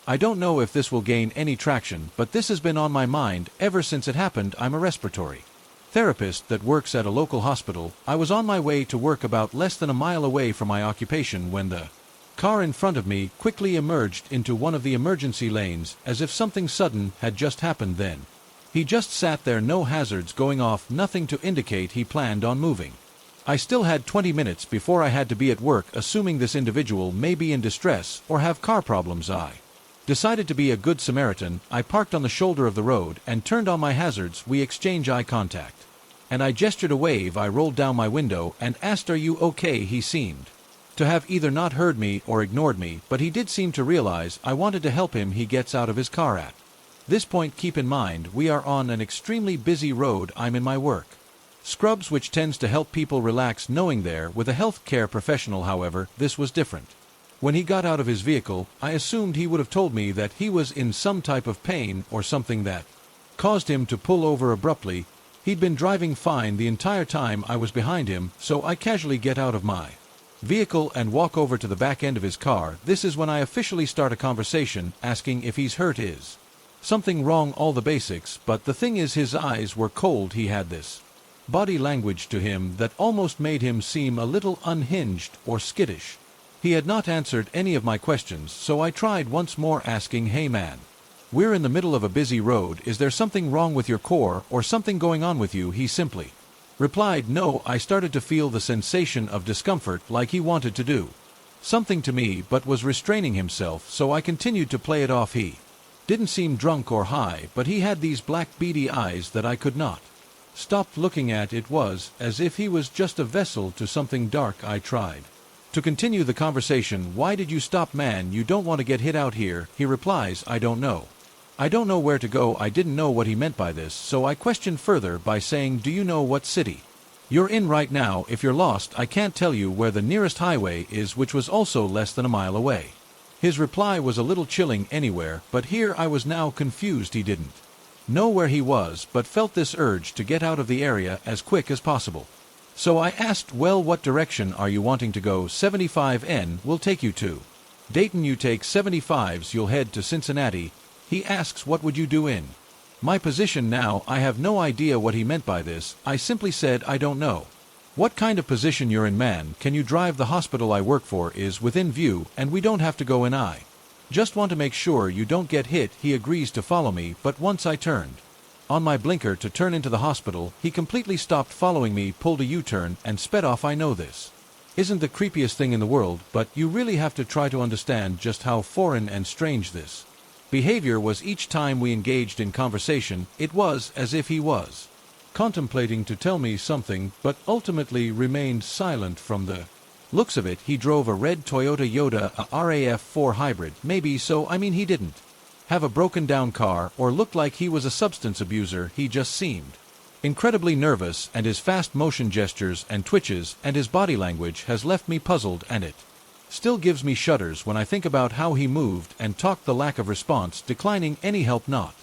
I don't know if this will gain any traction, but this has been on my mind ever since it happened. I'm a respiratory therapist that works at a local hospital. I was on my way to work about less than a mile away from my occupation when the car in front of me quickly emerged into one of the emergency lanes as if something sudden had just happened then. He just sat there, no hazards going off, nothing to indicate he planned on moving. I still had 20 minutes before I had to be at work. Assuming this individual may be in distress or have car problems, I decided to be a good Samaritan. I parked on the shoulder of the road and turned on my hazards. We exchange eye contact, and I gestured a wave. I rolled down my window and asked, "Are you okay?" He seemed to have either not heard me or ignored me, but he did seem to realize I wanted to help him. He gets out of his car at this point. Keep in mind, we are on an extremely busy road. I'm in my work scrubs, which tends to help people relax knowing they're with a healthcare professional. However, this was different. When he got out of his vehicle, I assumed he would have told me that he was in some type of pain or something that caused him to pull over abruptly. He'd been driving fine the entire time I was behind him, so I casually get out of my vehicle and walk over to the back end of his car. This is when I officially start a conversation, asking if he's hurt, is something wrong, all the basics. But the thing is, his eyes were cold. He had this body language to him that almost made him seem a little unhinged or skittish. He had not answered any of my questions, so I tried once more, asking, "Hey man, we're in the middle of a busy road. Is there something wrong with your core or something going on with you?" He simply replied, "No." I started to feel the sensation of discomfort, like he wanted to do something to me but was restraining himself, so I continued to play it off. He didn't seem drunk or high, but he had these black beady eyes that I could not stop looking at. It was as if he was just a vessel to something dark. I tried to continue the conversation. "Why did you stop, man? You don't want to get hit out here." He replies, "I don't know. I don't know where to go." I didn't know what he meant by this, so I questioned further by saying, "Do you know what city you're in right now? If you're lost, I can't tell you where the nearest highway is," which was also less than a mile away. His reply was a little chilling. "Anywhere," but here I was now confused. He didn't know where he was, but felt this urge to get out of the area as quick as possible. So I asked, "Well, what direction are you wanting to go?" 75N will take you to Dayton. "You take 75s, you'll head to Cincinnati." He asks, "What would you do in my position now?" I have no idea what he meant by this. I simply said, "I don't know what kind of position you're in, man. Can you drive? The hospital I work for is within view, and we don't have to go in. I just want to make sure you don't get hit." He agrees to follow me, but once I turned on my blinker to turn into the hospital, he completely stopped following me, pulled a U-turn, and sped off. I know this isn't the creepiest thing in the world, but you really have to try to understand just how foreign and strange this behavior was. Each time we engaged in conversation, it was as if he was contemplating to tell me something, but ultimately remained silent. From the looks of it, he drove a red Toyota Yoda, a RAF4 hybrid, maybe. So I mean, he didn't have a broken down car or looked like he was a substance abuser. He just seemed incredibly nervous, and his fast motion gestures and twitches and his body language has left me puzzled, and it still gives me shudders when I think about how he moved and talked. The lack of response, declining any help, not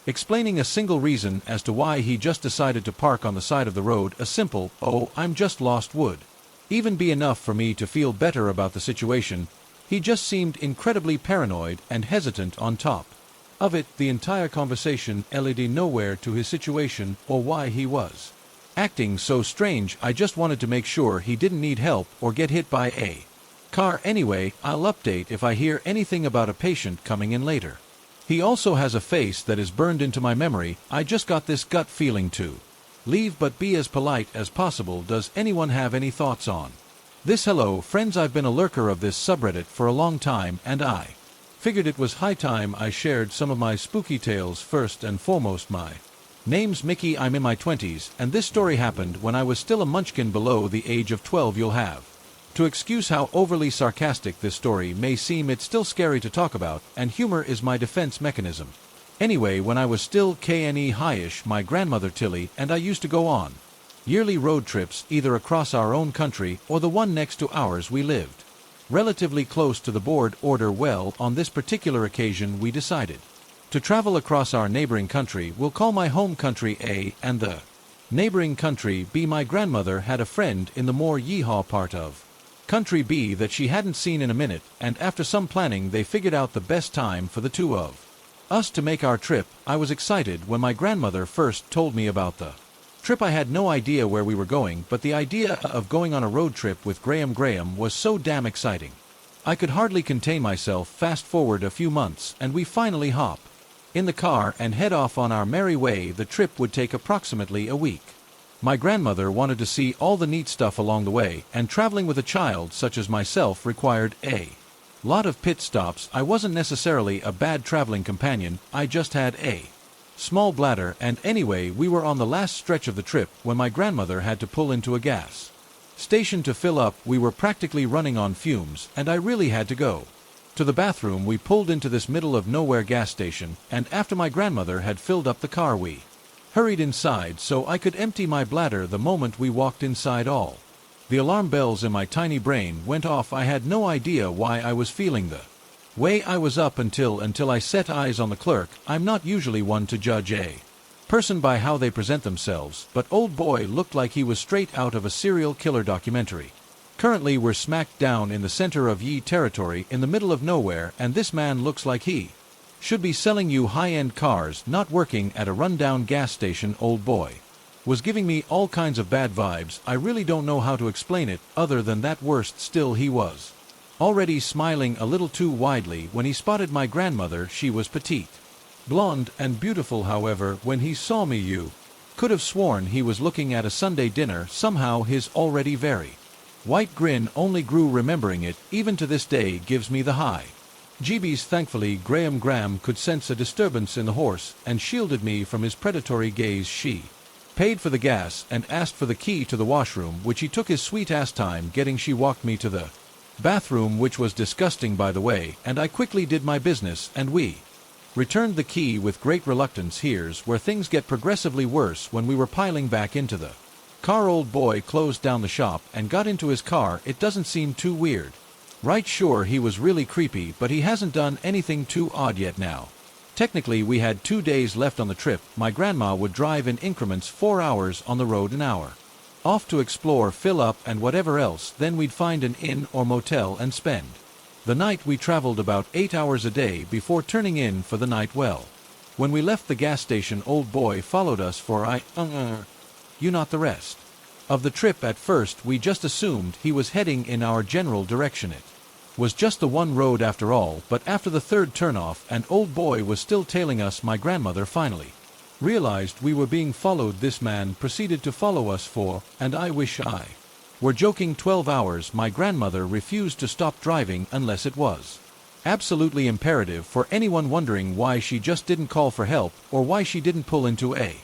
explaining a single reason as to why he just decided to park on the side of the road. A simple, "Oh, I'm just lost," would even be enough for me to feel better about the situation. He just seemed incredibly paranoid and hesitant. On top of it, the entire conversation led nowhere to his situation or why he was acting so strange. I just wanted to make sure he didn't need help or get hit by a car. Anyway, I'll update if I hear anything about a patient coming in later. He also has a face that is burned into my memory. I just got this gut feeling to leave, but be as polite as possible. Does anyone have any thoughts on this? Hello, friends. I've been a lurker of this subreddit for a long time, and I figured it was high time I shared some of my spooky tales. First and foremost, my name's Mickey. I'm in my 20s, and this story happened when I was still a munchkin below the age of 12. You'll have to excuse how overly sarcastic this story may seem. It's still scary to talk about, and humor is my defense mechanism. Anyway, when I was still KNE high-ish, my grandmother Tilly and I used to go on yearly road trips, either across our own country or the one next to ours. We lived relatively close to the border. Well, on this particular occasion we decided to travel across our neighboring country. We'll call my home country A and the neighboring country B. My grandmother had a friend in the more yeehaw part of Country B that she hadn't seen in a minute, and after some planning they figured out the best time for the two of us to make our trip. I was excited when my grandmother first told me about the trip. I had no idea where we were going, but the idea of going on a road trip with Graham was so damn exciting. I could hardly contain myself. Fast forward a few months, and we finally hop in the car and head off on our merry way. The trip would take approximately a week. My grandmother wanted to see all the neat stuff along the way, and traveling with a child such as myself required a lot of pit stops. I wasn't necessarily a bad traveling companion, I just had a small bladder, and anyway, we were on the last stretch of the trip when my grandmother had to pull into a gas station to fill up. We were practically running on fumes, and I really had to go to the bathroom. We pulled into this middle of nowhere gas station, and after my grandmother had filled up the car, we hurried inside so I could empty my bladder. The moment we walked inside, all the alarm bells in my tiny brain went off. I had no idea why I was feeling the way I was up until I set eyes on the clerk. I'm not usually one to judge a person by how they present themselves, but old boy looked like he was straight out of a serial killer documentary. Currently we're smack down in the center of ye territory in the middle of nowhere, and this man looks like he should be selling you high-end cars, not working at a rundown gas station. Old boy was giving me all kinds of bad vibes. I really don't know how to explain it other than that. Worst still, he was already smiling a little too widely when he spotted my grandmother. She was petite, blonde, and beautiful. However, when he saw me, you could have sworn he was looking at a Sunday dinner. Somehow his already very white grin only grew. Remembering it, even to this day, gives me the high GBs. Thankfully, Graham could sense a disturbance in the horse and shielded me from his predatory gaze. She paid for the gas and asked for the key to the washroom, which he took his sweet ass time getting. She walked me to the bathroom, which was disgusting by the way, and I quickly did my business, and we returned the key with great reluctance. Here's where things get progressively worse. When we were piling back into the car, old boy closed down the shop and got into his car. It doesn't seem too weird, right? Sure, he was really creepy, but he hasn't done anything too odd yet. Now, technically we had 2 days left on the trip. My grandma would drive in increments, 4 hours on the road, an hour off to explore, fill up, and whatever else. Then we'd find an inn or motel and spend the night. We traveled about 8 hours a day before turning in for the night. Well, when we left the gas station, old boy followed us for not the rest of the trip. At first we just assumed he was heading in our general direction. It was just the one road after all, but after the third turnoff and old boy was still tailing us, my grandmother finally realized we were being followed. This man proceeded to follow us for, and I wish I were joking, 12 hours. My grandmother refused to stop driving unless it was absolutely imperative. For anyone wondering why she just didn't call for help or why she didn't pull into a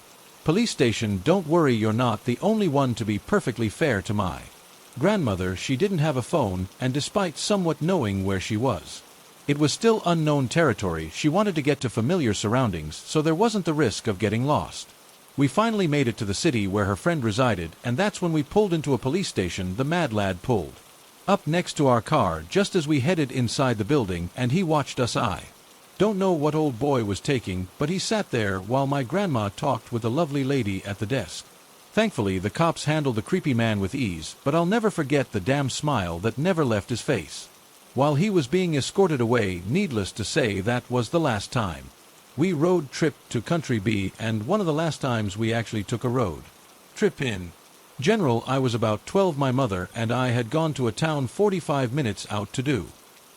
police station, don't worry, you're not the only one. To be perfectly fair to my grandmother, she didn't have a phone, and despite somewhat knowing where she was, it was still unknown territory. She wanted to get to familiar surroundings, so there wasn't the risk of getting lost. We finally made it to the city where her friend resided, and that's when we pulled into a police station. The mad lad pulled up next to our car just as we headed inside the building, and he watched us. I don't know what old boy was taking, but he sat there while my grandma talked with a lovely lady at the desk. Thankfully, the cops handled the creepy man with ease, but I'll never forget the damn smile that never left his face while he was being escorted away. Needless to say, that was the last time we road tripped to Country B, and one of the last times we actually took a road trip in general. I was about 12. My mother and I had gone to a town 45 minutes out to do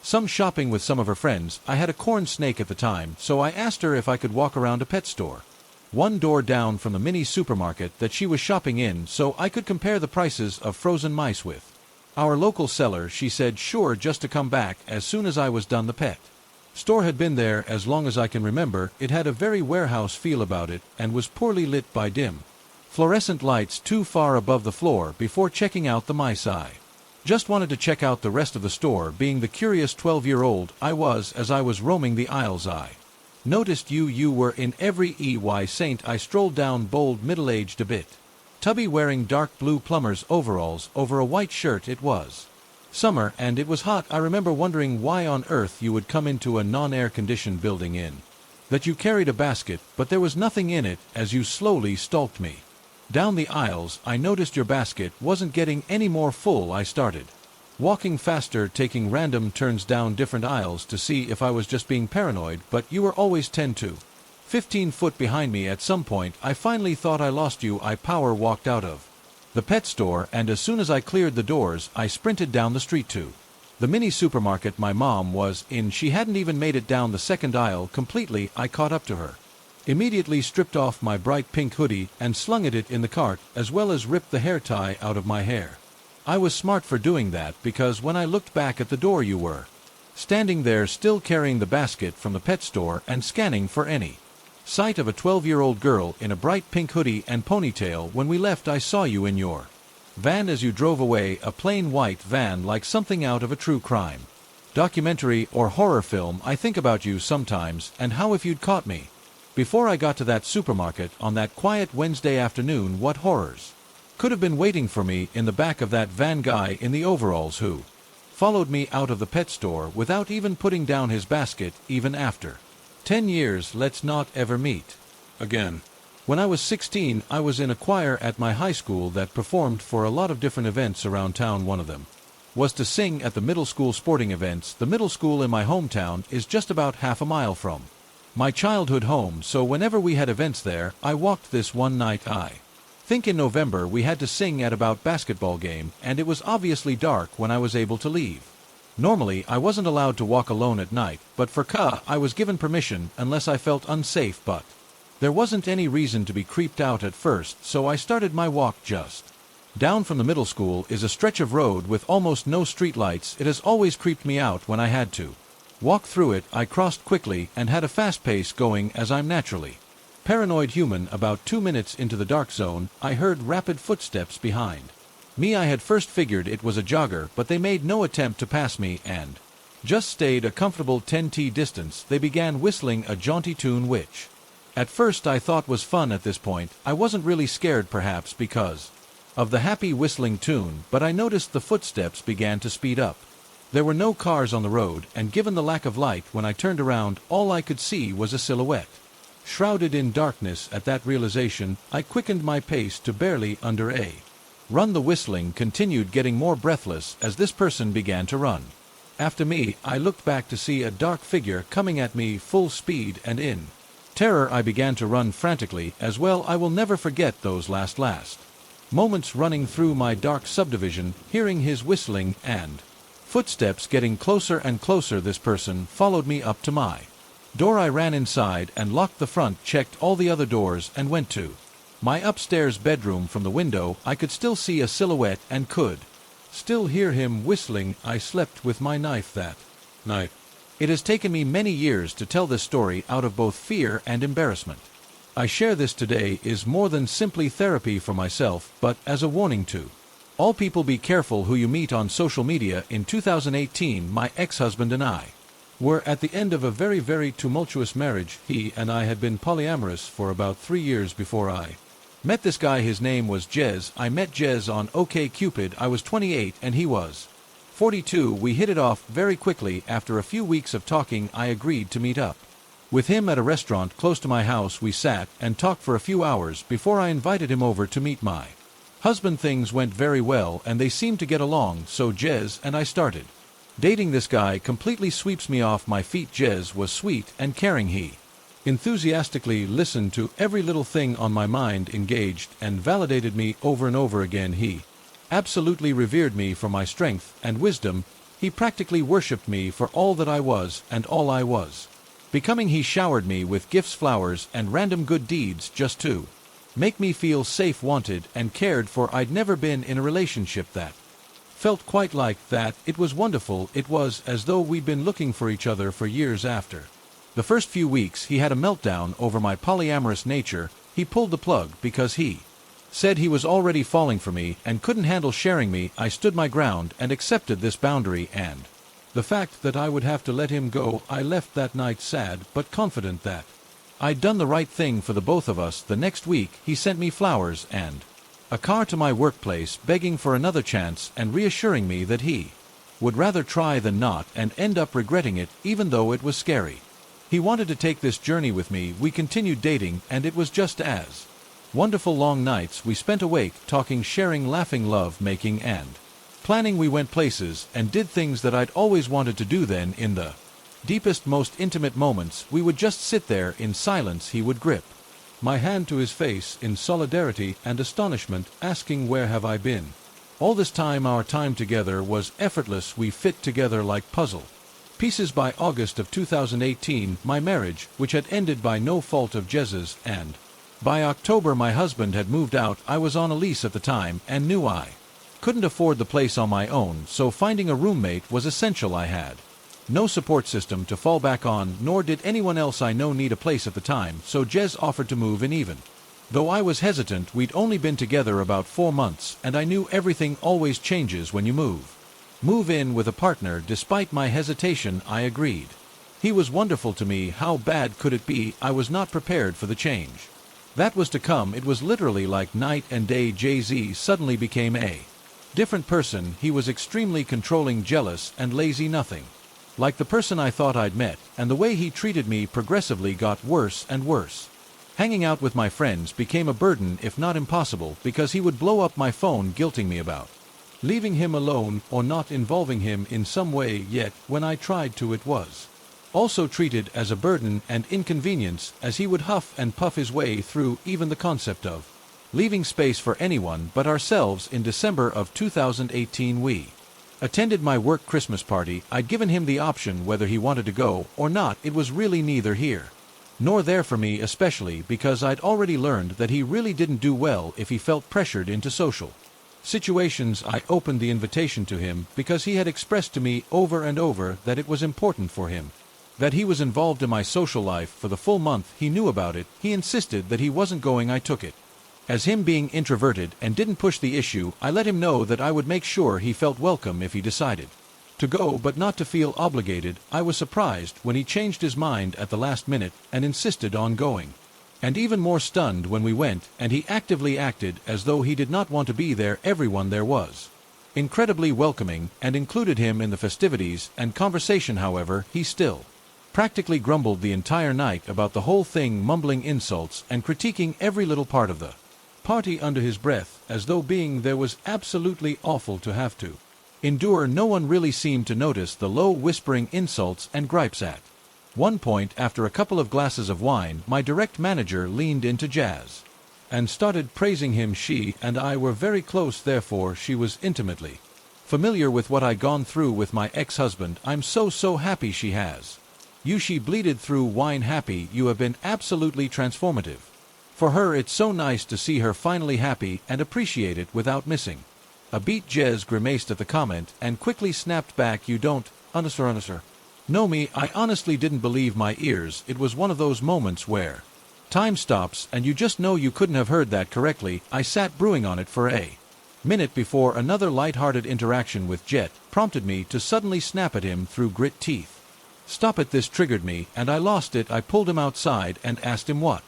some shopping with some of her friends. I had a corn snake at the time, so I asked her if I could walk around a pet store one door down from the mini supermarket that she was shopping in, so I could compare the prices of frozen mice with our local seller. She said sure, just to come back as soon as I was done. The pet store had been there as long as I can remember. It had a very warehouse feel about it and was poorly lit by dim fluorescent lights too far above the floor. Before checking out the mice, I just wanted to check out the rest of the store. Being the curious 12-year-old I was, as I was roaming the aisles, I noticed you were in every EY saint. I strolled down, bold, middle-aged, a bit tubby, wearing dark blue plumber's overalls over a white shirt. It was summer and it was hot. I remember wondering why on earth you would come into a non-air conditioned building in that you carried a basket, but there was nothing in it. As you slowly stalked me down the aisles, I noticed your basket wasn't getting any more full. I started Walking faster, taking random turns down different aisles to see if I was just being paranoid, but you were always 10 to 15 foot behind me. At some point, I finally thought I lost you. I power walked out of the pet store, and as soon as I cleared the doors, I sprinted down the street to the mini supermarket my mom was in. She hadn't even made it down the second aisle completely. I caught up to her, immediately stripped off my bright pink hoodie and slung it in the cart, as well as ripped the hair tie out of my hair. I was smart for doing that, because when I looked back at the door, you were standing there, still carrying the basket from the pet store and scanning for any sight of a 12-year-old girl in a bright pink hoodie and ponytail. When we left, I saw you in your van as you drove away, a plain white van like something out of a true crime documentary or horror film. I think about you sometimes, and how if you'd caught me before I got to that supermarket on that quiet Wednesday afternoon, what horrors could have been waiting for me in the back of that van. Guy in the overalls who followed me out of the pet store without even putting down his basket, even after 10 years. Let's not ever meet again. When I was 16, I was in a choir at my high school that performed for a lot of different events around town. One of them was to sing at the middle school sporting events. The middle school in my hometown is just about half a mile from my childhood home, so whenever we had events there, I walked. This one night, I think in November, we had to sing at about basketball game, and it was obviously dark when I was able to leave. Normally, I wasn't allowed to walk alone at night, but for I was given permission unless I felt unsafe, but there wasn't any reason to be creeped out at first, so I started my walk. Just down from the middle school is a stretch of road with almost no streetlights. It has always creeped me out when I had to walk through it. I crossed quickly and had a fast pace going, as I'm naturally paranoid human. About 2 minutes into the dark zone, I heard rapid footsteps behind me. I had first figured it was a jogger, but they made no attempt to pass me and just stayed a comfortable 10 distance. They began whistling a jaunty tune, which at first I thought was fun. At this point, I wasn't really scared, perhaps because of the happy whistling tune, but I noticed the footsteps began to speed up. There were no cars on the road, and given the lack of light, when I turned around, all I could see was a silhouette shrouded in darkness. At that realization, I quickened my pace to barely under a run. The whistling continued, getting more breathless as this person began to run after me. I looked back to see a dark figure coming at me full speed, and in terror I began to run frantically as well. I will never forget those last moments running through my dark subdivision, hearing his whistling and footsteps getting closer and closer. This person followed me up to my door. I ran inside and locked the front, checked all the other doors, and went to my upstairs bedroom. From the window, I could still see a silhouette and could still hear him whistling. I slept with my knife that night. It has taken me many years to tell this story out of both fear and embarrassment. I share this today is more than simply therapy for myself, but as a warning to all people. Be careful who you meet on social media. In 2018, my ex-husband and I were at the end of a very, very tumultuous marriage. He and I had been polyamorous for about 3 years before I met this guy. His name was Jez. I met Jez on OkCupid. I was 28 and he was 42. We hit it off very quickly. After a few weeks of talking, I agreed to meet up with him at a restaurant close to my house. We sat and talked for a few hours before I invited him over to meet my husband. Things went very well and they seemed to get along, so Jez and I started dating. This guy completely sweeps me off my feet. Jez was sweet and caring. He enthusiastically listened to every little thing on my mind, engaged and validated me over and over again. He absolutely revered me for my strength and wisdom. He practically worshipped me for all that I was and all I was becoming. He showered me with gifts, flowers, and random good deeds just to make me feel safe, wanted, and cared for. I'd never been in a relationship that felt quite like that. It was wonderful. It was as though we'd been looking for each other for years. After the first few weeks, he had a meltdown over my polyamorous nature. He pulled the plug because he said he was already falling for me and couldn't handle sharing me. I stood my ground and accepted this boundary and the fact that I would have to let him go. I left that night sad but confident that I'd done the right thing for the both of us. The next week, he sent me flowers and a car to my workplace, begging for another chance and reassuring me that he would rather try than not and end up regretting it, even though it was scary. He wanted to take this journey with me. We continued dating, and it was just as wonderful. Long nights we spent awake, talking, sharing, laughing, love making, and Planning we went places and did things that I'd always wanted to do. Then in the deepest, most intimate moments, we would just sit there in silence. He would grip my hand to his face in solidarity and astonishment, asking, "Where have I been?" All this time our time together was effortless. We fit together like puzzle pieces. By August of 2018, my marriage, which had ended by no fault of Jez's, and by October my husband had moved out. I was on a lease at the time and knew I couldn't afford the place on my own, so finding a roommate was essential. I had no support system to fall back on, nor did anyone else I know need a place at the time, so Jez offered to move in. Even though I was hesitant, we'd only been together about 4 months, and I knew everything always changes when you move in with a partner. Despite my hesitation, I agreed. He was wonderful to me. How bad could it be? I was not prepared for the change that was to come. It was literally like night and day. Jay-Z suddenly became a different person. He was extremely controlling, jealous, and lazy. Nothing like the person I thought I'd met, and the way he treated me progressively got worse and worse. Hanging out with my friends became a burden, if not impossible, because he would blow up my phone guilting me about leaving him alone or not involving him in some way. Yet, when I tried to, it was also treated as a burden and inconvenience, as he would huff and puff his way through even the concept of leaving space for anyone but ourselves. In December of 2018, we attended my work Christmas party. I'd given him the option whether he wanted to go or not. It was really neither here nor there for me, especially because I'd already learned that he really didn't do well if he felt pressured into social situations. I opened the invitation to him because he had expressed to me over and over that it was important for him that he was involved in my social life for the full month he knew about it. He insisted that he wasn't going. I took it as him being introverted and didn't push the issue. I let him know that I would make sure he felt welcome if he decided to go, but not to feel obligated. I was surprised when he changed his mind at the last minute and insisted on going, and even more stunned when we went and he actively acted as though he did not want to be there. Everyone there was incredibly welcoming and included him in the festivities and conversation. However, he still practically grumbled the entire night about the whole thing, mumbling insults and critiquing every little part of the party under his breath, as though being there was absolutely awful to have to endure. No one really seemed to notice the low whispering insults and gripes. At one point, after a couple of glasses of wine, my direct manager leaned into Jazz and started praising him. She and I were very close, therefore she was intimately familiar with what I'd gone through with my ex-husband. "I'm so happy she has you," she bleated through wine. "Happy? You have been absolutely transformative for her. It's so nice to see her finally happy and appreciate it without missing a beat." Jez grimaced at the comment and quickly snapped back, "You don't know me." I honestly didn't believe my ears. It was one of those moments where time stops and you just know you couldn't have heard that correctly. I sat brewing on it for a minute before another light-hearted interaction with Jet prompted me to suddenly snap at him through grit teeth. "Stop it." This triggered me and I lost it. I pulled him outside and asked him what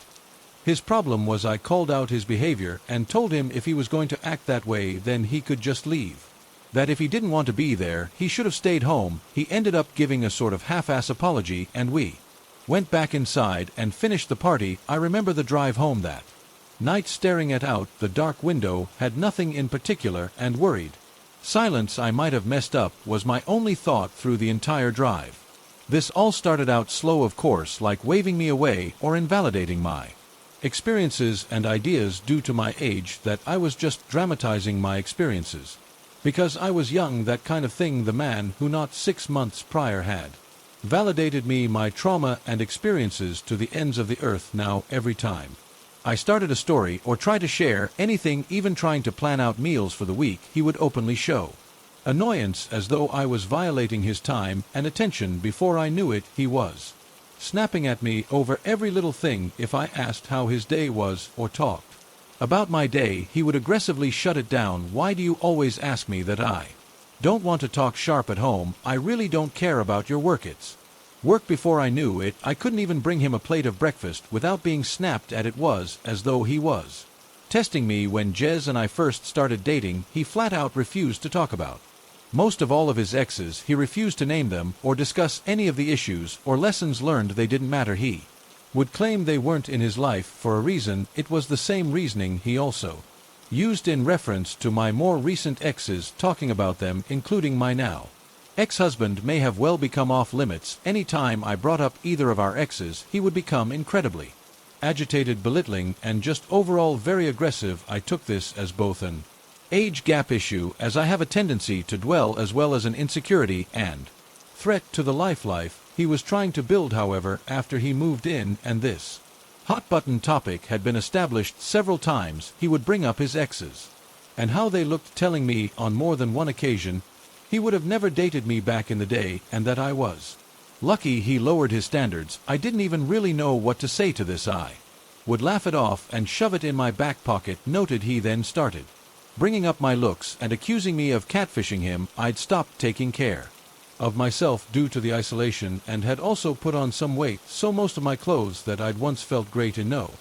his problem was. I called out his behavior and told him if he was going to act that way, then he could just leave. That if he didn't want to be there, he should have stayed home. He ended up giving a sort of half-ass apology and we went back inside and finished the party. I remember the drive home that night, staring at out the dark window, had nothing in particular, and worried silence I might have messed up was my only thought through the entire drive. This all started out slow, of course, like waving me away or invalidating my experiences and ideas due to my age, that I was just dramatizing my experiences because I was young, that kind of thing. The man who not 6 months prior had validated me, my trauma and experiences to the ends of the earth. Now, every time I started a story or tried to share anything, even trying to plan out meals for the week, he would openly show annoyance, as though I was violating his time and attention. Before I knew it, he was snapping at me over every little thing. If I asked how his day was or talked about my day, he would aggressively shut it down. "Why do you always ask me that? I don't want to talk sharp at home. I really don't care about your work. It's work." Before I knew it, I couldn't even bring him a plate of breakfast without being snapped at. It was as though he was testing me. When Jez and I first started dating, he flat out refused to talk about most of all of his exes. He refused to name them or discuss any of the issues or lessons learned. They didn't matter. He would claim they weren't in his life for a reason. It was the same reasoning he also Used in reference to my more recent exes talking about them, including my now ex-husband may have well become off limits. Any time I brought up either of our exes, he would become incredibly agitated, belittling, and just overall very aggressive. I took this as both an age gap issue, as I have a tendency to dwell, as well as an insecurity and threat to the life he was trying to build. However, after he moved in and this hot-button topic had been established several times, he would bring up his exes and how they looked, telling me on more than one occasion he would have never dated me back in the day, and that I was lucky he lowered his standards. I didn't even really know what to say to this. I would laugh it off and shove it in my back pocket. Noted he then started bringing up my looks and accusing me of catfishing him. I'd stopped taking care of myself due to the isolation and had also put on some weight, so most of my clothes that I'd once felt great in no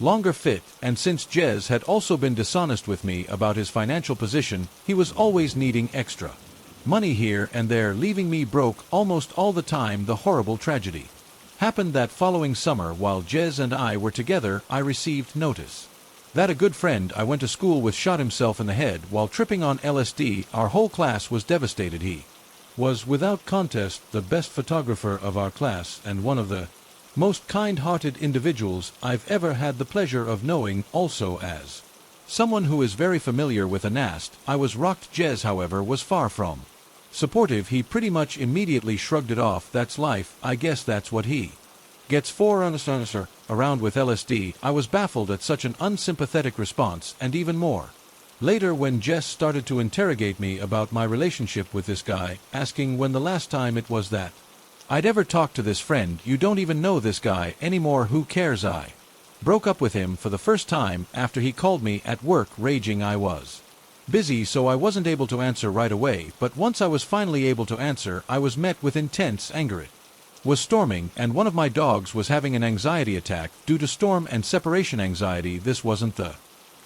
longer fit. And since Jez had also been dishonest with me about his financial position, he was always needing extra money here and there, leaving me broke almost all the time. The horrible tragedy happened that following summer while Jez and I were together. I received notice that a good friend I went to school with shot himself in the head while tripping on LSD. Our whole class was devastated. He was without contest the best photographer of our class and one of the most kind-hearted individuals I've ever had the pleasure of knowing. Also, as someone who is very familiar with a nast, I was rocked. Jez, however, was far from supportive. He pretty much immediately shrugged it off. That's life, I guess that's what he gets for around with LSD. I was baffled at such an unsympathetic response, and even more later when Jess started to interrogate me about my relationship with this guy, asking when the last time it was that I'd ever talked to this friend. You don't even know this guy anymore, who cares? I broke up with him for the first time after he called me at work raging. I was busy, so I wasn't able to answer right away, but once I was finally able to answer, I was met with intense anger. It was storming, and one of my dogs was having an anxiety attack due to storm and separation anxiety. This wasn't the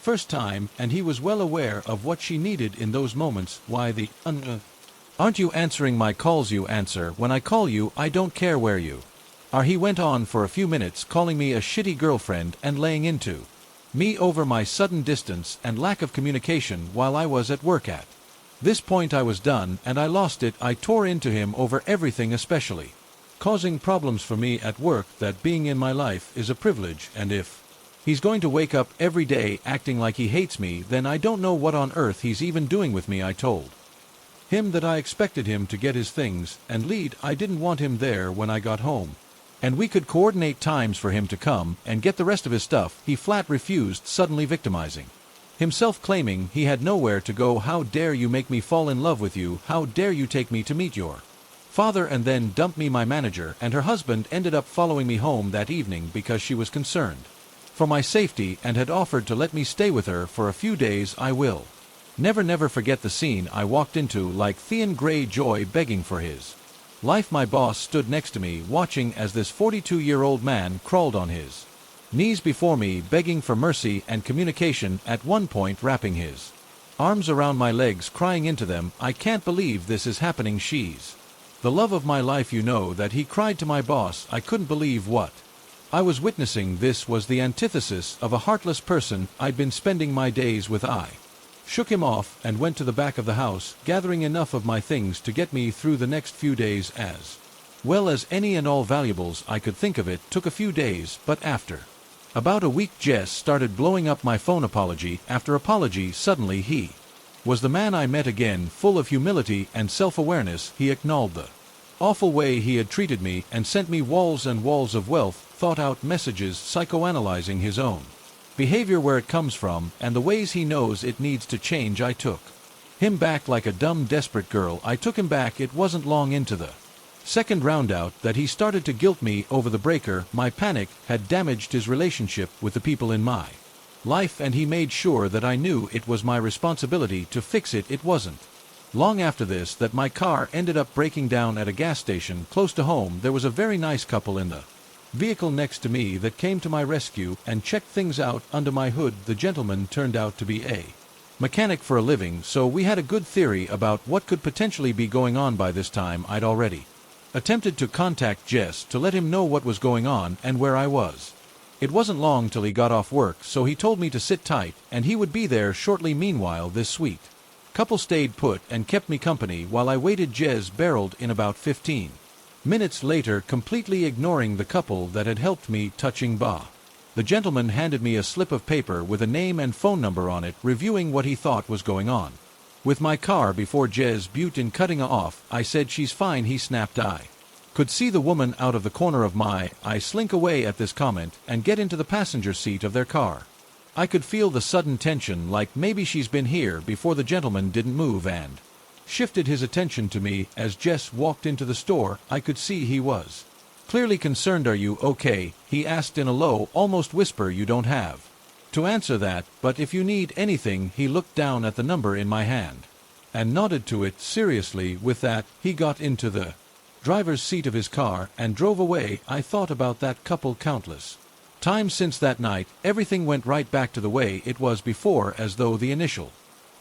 first time, and he was well aware of what she needed in those moments. Why the aren't you answering my calls? You answer when I call you. I don't care where you are. He went on for a few minutes, calling me a shitty girlfriend and laying into me over my sudden distance and lack of communication while I was at work. At this point I was done, and I lost it. I tore into him over everything, especially causing problems for me at work. That being in my life is a privilege, and if he's going to wake up every day acting like he hates me, then I don't know what on earth he's even doing with me. I told him that I expected him to get his things and lead. I didn't want him there when I got home, and we could coordinate times for him to come and get the rest of his stuff. He flat refused, suddenly victimizing himself, claiming he had nowhere to go. How dare you make me fall in love with you? How dare you take me to meet your father and then dump me? My manager and her husband ended up following me home that evening because she was concerned for my safety and had offered to let me stay with her for a few days. I will never forget the scene I walked into, like Theon Greyjoy begging for his life. My boss stood next to me watching as this 42-year-old man crawled on his knees before me, begging for mercy and communication, at one point wrapping his arms around my legs, crying into them, "I can't believe this is happening. She's the love of my life, you know that," he cried to my boss. I couldn't believe what I was witnessing. This was the antithesis of a heartless person I'd been spending my days with. I shook him off and went to the back of the house, gathering enough of my things to get me through the next few days, as well as any and all valuables I could think of. It took a few days, but after about a week, Jess started blowing up my phone, apology after apology. Suddenly he was the man I met again, full of humility and self-awareness. He acknowledged the awful way he had treated me and sent me walls and walls of thought-out messages, psychoanalyzing his own behavior, where it comes from, and the ways he knows it needs to change. I took him back like a dumb, desperate girl. I took him back. It wasn't long into the second round out that he started to guilt me over the breaker. My panic had damaged his relationship with the people in my life, and he made sure that I knew it was my responsibility to fix it. It wasn't long after this that my car ended up breaking down at a gas station close to home. There was a very nice couple in the vehicle next to me that came to my rescue and checked things out under my hood. The gentleman turned out to be a mechanic for a living, so we had a good theory about what could potentially be going on. By this time I'd already attempted to contact Jess to let him know what was going on and where I was. It wasn't long till he got off work, so he told me to sit tight, and he would be there shortly. Meanwhile, this sweet couple stayed put and kept me company while I waited. Jez barreled in about 15 minutes later, completely ignoring the couple that had helped me. Touching bah. The gentleman handed me a slip of paper with a name and phone number on it, reviewing what he thought was going on with my car before Jez butte in cutting off. I said she's fine. He snapped. I could see the woman out of the corner of my eye slink away at this comment and get into the passenger seat of their car. I could feel the sudden tension, like maybe she's been here before. The gentleman didn't move and shifted his attention to me as Jess walked into the store. I could see he was clearly concerned. Are you okay? He asked in a low, almost whisper. You don't have to answer that, but if you need anything. He looked down at the number in my hand and nodded to it seriously. With that, he got into the driver's seat of his car and drove away. I thought about that couple countless times since that night. Everything went right back to the way it was before, as though the initial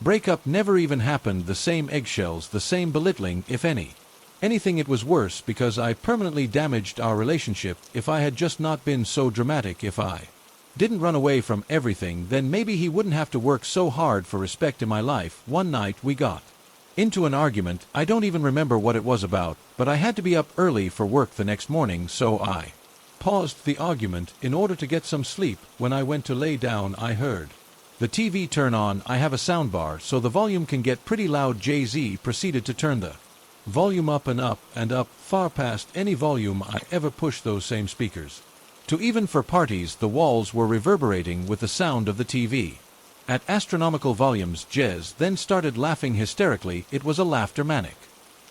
breakup never even happened. The same eggshells, the same belittling, if anything. It was worse because I permanently damaged our relationship. If I had just not been so dramatic, if I didn't run away from everything, then maybe he wouldn't have to work so hard for respect in my life. One night we got into an argument. I don't even remember what it was about, but I had to be up early for work the next morning, so I paused the argument in order to get some sleep. When I went to lay down, I heard the TV turn on. I have a soundbar, so the volume can get pretty loud. Jay-Z proceeded to turn the volume up and up and up, far past any volume I ever pushed those same speakers to. Even for parties, the walls were reverberating with the sound of the TV at astronomical volumes. Jez then started laughing hysterically. It was a laughter manic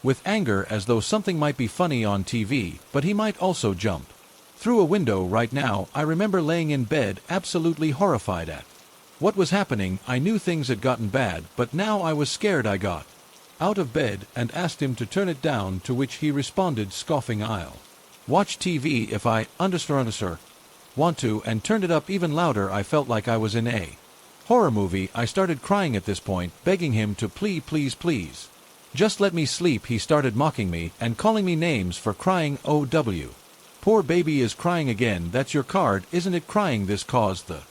with anger, as though something might be funny on TV, but he might also jump through a window right now. I remember laying in bed, absolutely horrified at what was happening. I knew things had gotten bad, but now I was scared. I got out of bed and asked him to turn it down, to which he responded, scoffing, "I'll watch TV if I want to," and turned it up even louder. I felt like I was in a horror movie. I started crying at this point, begging him to please, just let me sleep. He started mocking me and calling me names for crying. OW. Poor baby is crying again. That's your card, isn't it? Crying. This caused the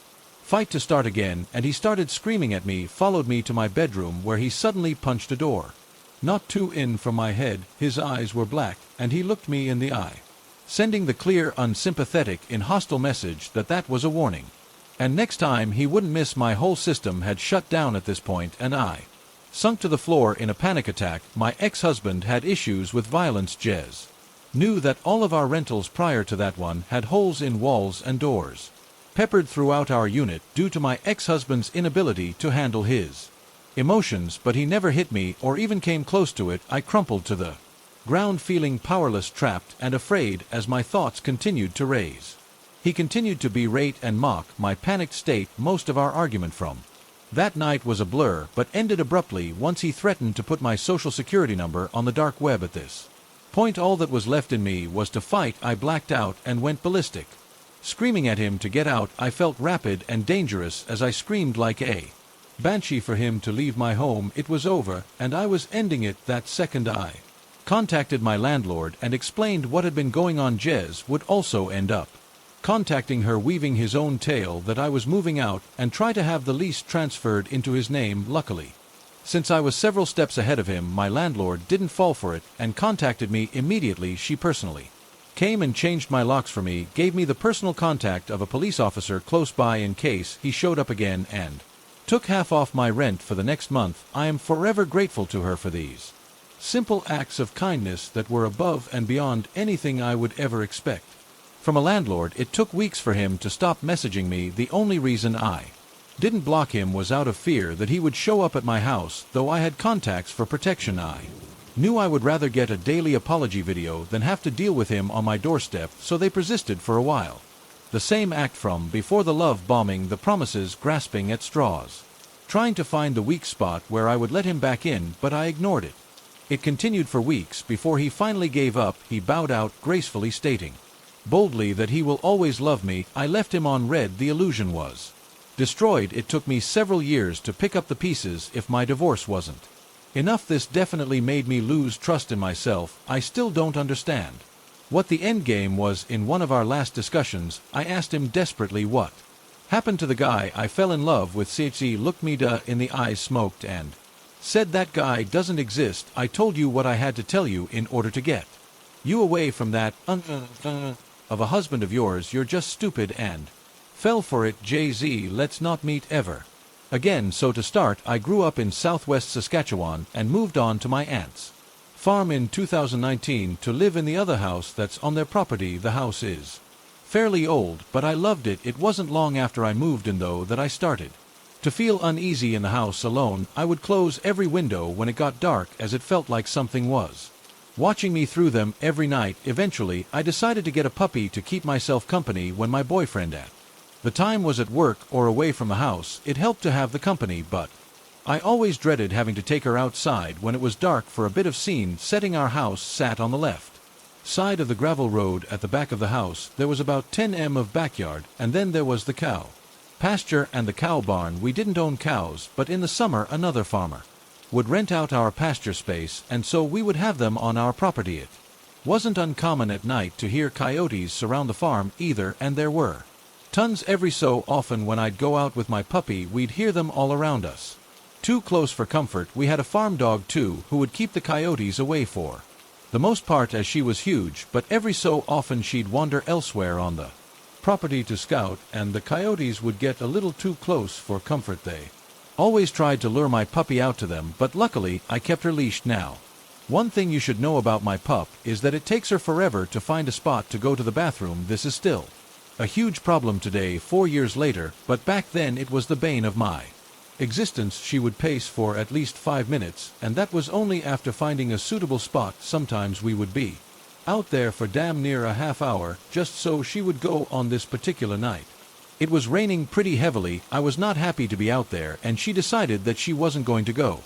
fight to start again, and he started screaming at me, followed me to my bedroom, where he suddenly punched a door not too in from my head. His eyes were black, and he looked me in the eye, sending the clear, unsympathetic, hostile message that was a warning. And next time he wouldn't miss. My whole system had shut down at this point, and I sunk to the floor in a panic attack. My ex-husband had issues with violence. Jez knew that all of our rentals prior to that one had holes in walls and doors peppered throughout our unit due to my ex-husband's inability to handle his emotions, but he never hit me or even came close to it. I crumpled to the ground, feeling powerless, trapped, and afraid as my thoughts continued to raise. He continued to berate and mock my panicked state. Most of our argument from that night was a blur, but ended abruptly once he threatened to put my social security number on the dark web. At this point, all that was left in me was to fight. I blacked out and went ballistic, screaming at him to get out. I felt rapid and dangerous as I screamed like a banshee for him to leave my home. It was over, and I was ending it that second. I contacted my landlord and explained what had been going on. Jez would also end up contacting her, weaving his own tale that I was moving out and try to have the lease transferred into his name. Luckily, since I was several steps ahead of him, my landlord didn't fall for it and contacted me immediately. She personally came and changed my locks for me, gave me the personal contact of a police officer close by in case he showed up again, and took half off my rent for the next month. I am forever grateful to her for these simple acts of kindness that were above and beyond anything I would ever expect from a landlord. It took weeks for him to stop messaging me. The only reason I didn't block him was out of fear that he would show up at my house. Though I had contacts for protection, I knew I would rather get a daily apology video than have to deal with him on my doorstep, so they persisted for a while. The same act from before the love bombing, the promises, grasping at straws, trying to find the weak spot where I would let him back in, but I ignored it. It continued for weeks before he finally gave up. He bowed out gracefully, stating boldly that he will always love me. I left him on red. The illusion was destroyed. It took me several years to pick up the pieces. If my divorce wasn't enough, this definitely made me lose trust in myself. I still don't understand What the endgame was in one of our last discussions, I asked him desperately what happened to the guy I fell in love with. CHC looked me in the eyes, smoked, and said, "That guy doesn't exist. I told you what I had to tell you in order to get you away from that of a husband of yours. You're just stupid and fell for it. Jay-Z, let's not meet ever again." So to start, I grew up in southwest Saskatchewan and moved on to my aunt's farm in 2019 to live in the other house that's on their property. The house is fairly old, but I loved it. It wasn't long after I moved in, though, that I started to feel uneasy in the house alone. I would close every window when it got dark, as it felt like something was watching me through them every night. Eventually, I decided to get a puppy to keep myself company when my boyfriend at the time was at work or away from the house. It helped to have the company, but I always dreaded having to take her outside when it was dark for a bit of scene setting. Our house sat on the left side of the gravel road at the back of the house. There was about 10 m of backyard, and then there was the cow pasture and the cow barn. We didn't own cows, but in the summer another farmer would rent out our pasture space, and so we would have them on our property. It wasn't uncommon at night to hear coyotes surround the farm either, and there were tons every so often. When I'd go out with my puppy, we'd hear them all around us. Too close for comfort. We had a farm dog too, who would keep the coyotes away for the most part, as she was huge, but every so often she'd wander elsewhere on the property to scout, and the coyotes would get a little too close for comfort. They always tried to lure my puppy out to them, but luckily I kept her leashed. Now, one thing you should know about my pup is that it takes her forever to find a spot to go to the bathroom. This is still a huge problem today, 4 years later, but back then it was the bane of my existence. She would pace for at least 5 minutes, and that was only after finding a suitable spot. Sometimes we would be out there for damn near a half hour, just so she would go. On this particular night, it was raining pretty heavily. I was not happy to be out there, and she decided that she wasn't going to go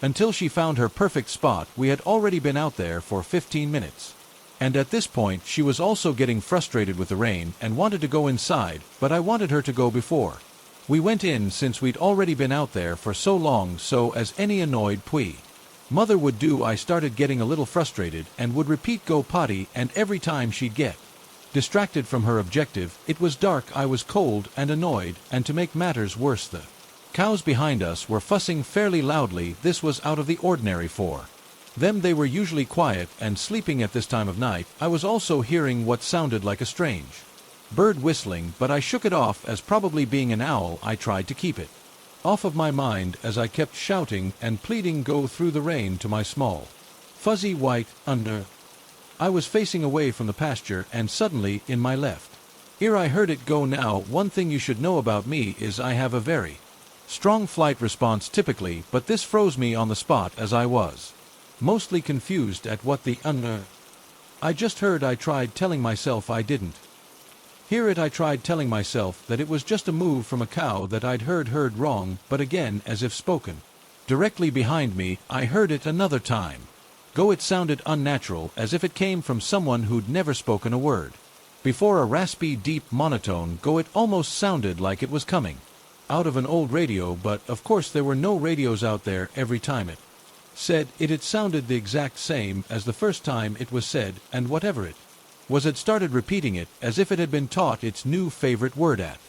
until she found her perfect spot. We had already been out there for 15 minutes, and at this point she was also getting frustrated with the rain and wanted to go inside, but I wanted her to go before we went in, since we'd already been out there for so long. So, as any annoyed mother would do, I started getting a little frustrated and would repeat, "Go potty," and every time she'd get distracted from her objective. It was dark, I was cold and annoyed, and to make matters worse, the cows behind us were fussing fairly loudly. This was out of the ordinary for them. They were usually quiet and sleeping at this time of night. I was also hearing what sounded like a strange bird whistling, but I shook it off as probably being an owl. I tried to keep it off of my mind as I kept shouting and pleading, "Go through the rain," to my small, fuzzy white under. I was facing away from the pasture, and suddenly, in my left ear, I heard it go. Now, one thing you should know about me is I have a very strong flight response typically, but this froze me on the spot as I was mostly confused at what the I just heard. I tried telling myself I didn't hear it. I tried telling myself that it was just a move from a cow that I'd heard wrong, but again, as if spoken directly behind me, I heard it another time. Go. It sounded unnatural, as if it came from someone who'd never spoken a word before. A raspy, deep monotone. Go. It almost sounded like it was coming out of an old radio, but of course there were no radios out there. Every time it said it, it sounded the exact same as the first time it was said, and whatever it was, it started repeating it as if it had been taught its new favorite word. At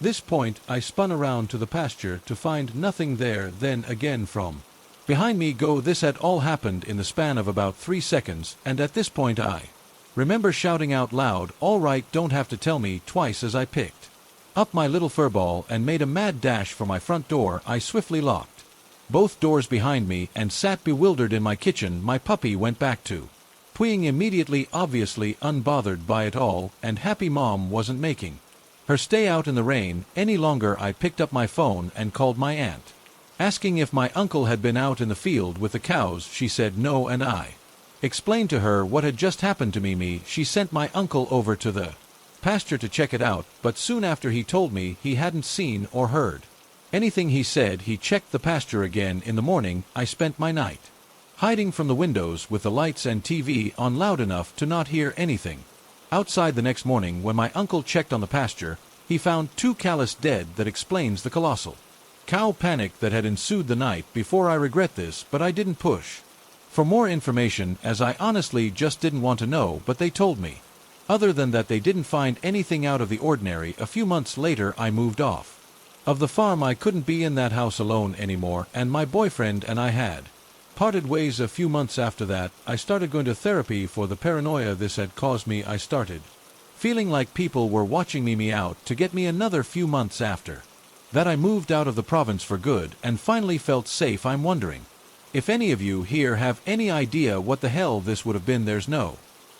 this point, I spun around to the pasture to find nothing there. Then again from behind me. Go. This had all happened in the span of about 3 seconds, and at this point I remember shouting out loud, "All right, don't have to tell me twice," as I picked up my little furball and made a mad dash for my front door. I swiftly locked both doors behind me and sat bewildered in my kitchen. My puppy went back to peeing immediately, obviously unbothered by it all, and happy Mom wasn't making her stay out in the rain any longer. I picked up my phone and called my aunt, asking if my uncle had been out in the field with the cows. She said no, and I explained to her what had just happened to me. She sent my uncle over to the pasture to check it out, but soon after he told me he hadn't seen or heard anything. He said he checked the pasture again in the morning. I spent my night hiding from the windows with the lights and TV on loud enough to not hear anything outside. The next morning, when my uncle checked on the pasture, he found 2 cows dead. That explains the colossal cow panic that had ensued the night before. I regret this, but I didn't push for more information, as I honestly just didn't want to know, but they told me. Other than that, they didn't find anything out of the ordinary. A few months later I moved off of the farm. I couldn't be in that house alone anymore, and my boyfriend and I had parted ways. A few months after that, I started going to therapy for the paranoia this had caused me. I started feeling like people were watching me out to get me. Another few months after that, I moved out of the province for good and finally felt safe. I'm wondering if any of you here have any idea what the hell this would have been. There's no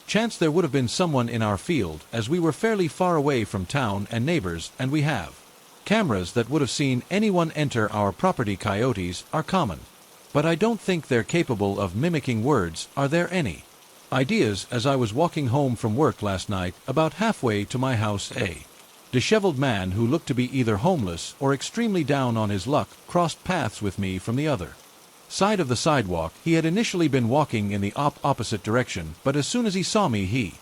chance there would have been someone in our field, as we were fairly far away from town and neighbors, and we have cameras that would have seen anyone enter our property. Coyotes are common, but I don't think they're capable of mimicking words. Are there any ideas? As I was walking home from work last night, about halfway to my house, a disheveled man who looked to be either homeless or extremely down on his luck crossed paths with me from the other side of the sidewalk. He had initially been walking in the opposite direction, but as soon as he saw me, he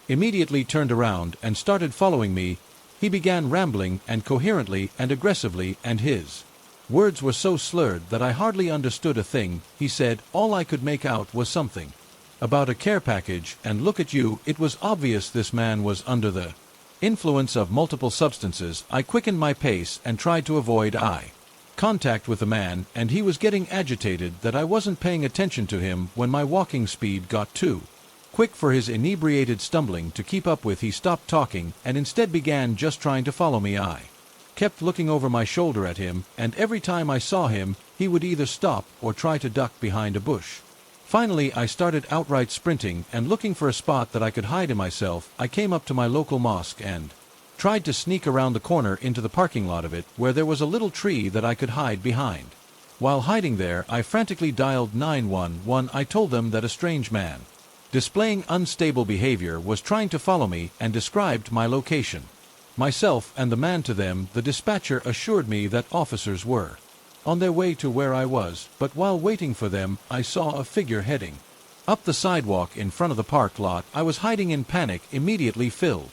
immediately turned around and started following me. He began rambling and coherently and aggressively, and his words were so slurred that I hardly understood a thing he said. All I could make out was something about a care package, and look at you. It was obvious this man was under the influence of multiple substances. I quickened my pace and tried to avoid eye contact with the man, and he was getting agitated that I wasn't paying attention to him. When my walking speed got too quick for his inebriated stumbling to keep up with, he stopped talking and instead began just trying to follow me. I kept looking over my shoulder at him, and every time I saw him, he would either stop or try to duck behind a bush. Finally, I started outright sprinting and looking for a spot that I could hide in myself. I came up to my local mosque and tried to sneak around the corner into the parking lot of it, where there was a little tree that I could hide behind. While hiding there, I frantically dialed 911. I told them that a strange man displaying unstable behavior was trying to follow me and described my location, myself, and the man to them. The dispatcher assured me that officers were on their way to where I was, but while waiting for them, I saw a figure heading up the sidewalk in front of the park lot. I was hiding in panic immediately filled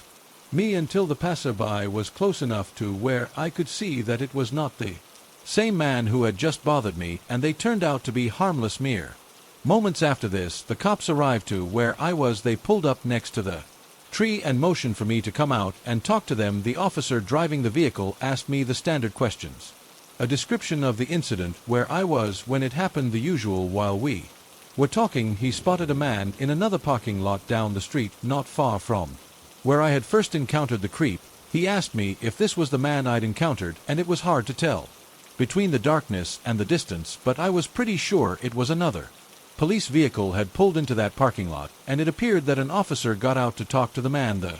me until the passerby was close enough to where I could see that it was not the same man who had just bothered me, and they turned out to be harmless. Mere moments after this, the cops arrived to where I was. They pulled up next to the tree and motioned for me to come out and talk to them. The officer driving the vehicle asked me the standard questions, a description of the incident, where I was when it happened, the usual. While we were talking, he spotted a man in another parking lot down the street, not far from where I had first encountered the creep. He asked me if this was the man I'd encountered, and it was hard to tell between the darkness and the distance, but I was pretty sure it was another police vehicle had pulled into that parking lot, and it appeared that an officer got out to talk to the man. The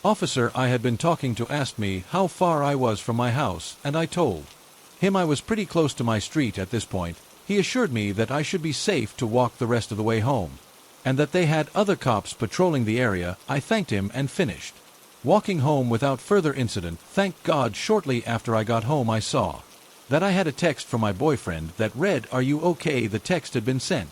officer I had been talking to asked me how far I was from my house, and I told him I was pretty close to my street at this point. He assured me that I should be safe to walk the rest of the way home, and that they had other cops patrolling the area. I thanked him and finished walking home without further incident. Thank God. Shortly after I got home, I saw that I had a text from my boyfriend that read, "Are you okay?" The text had been sent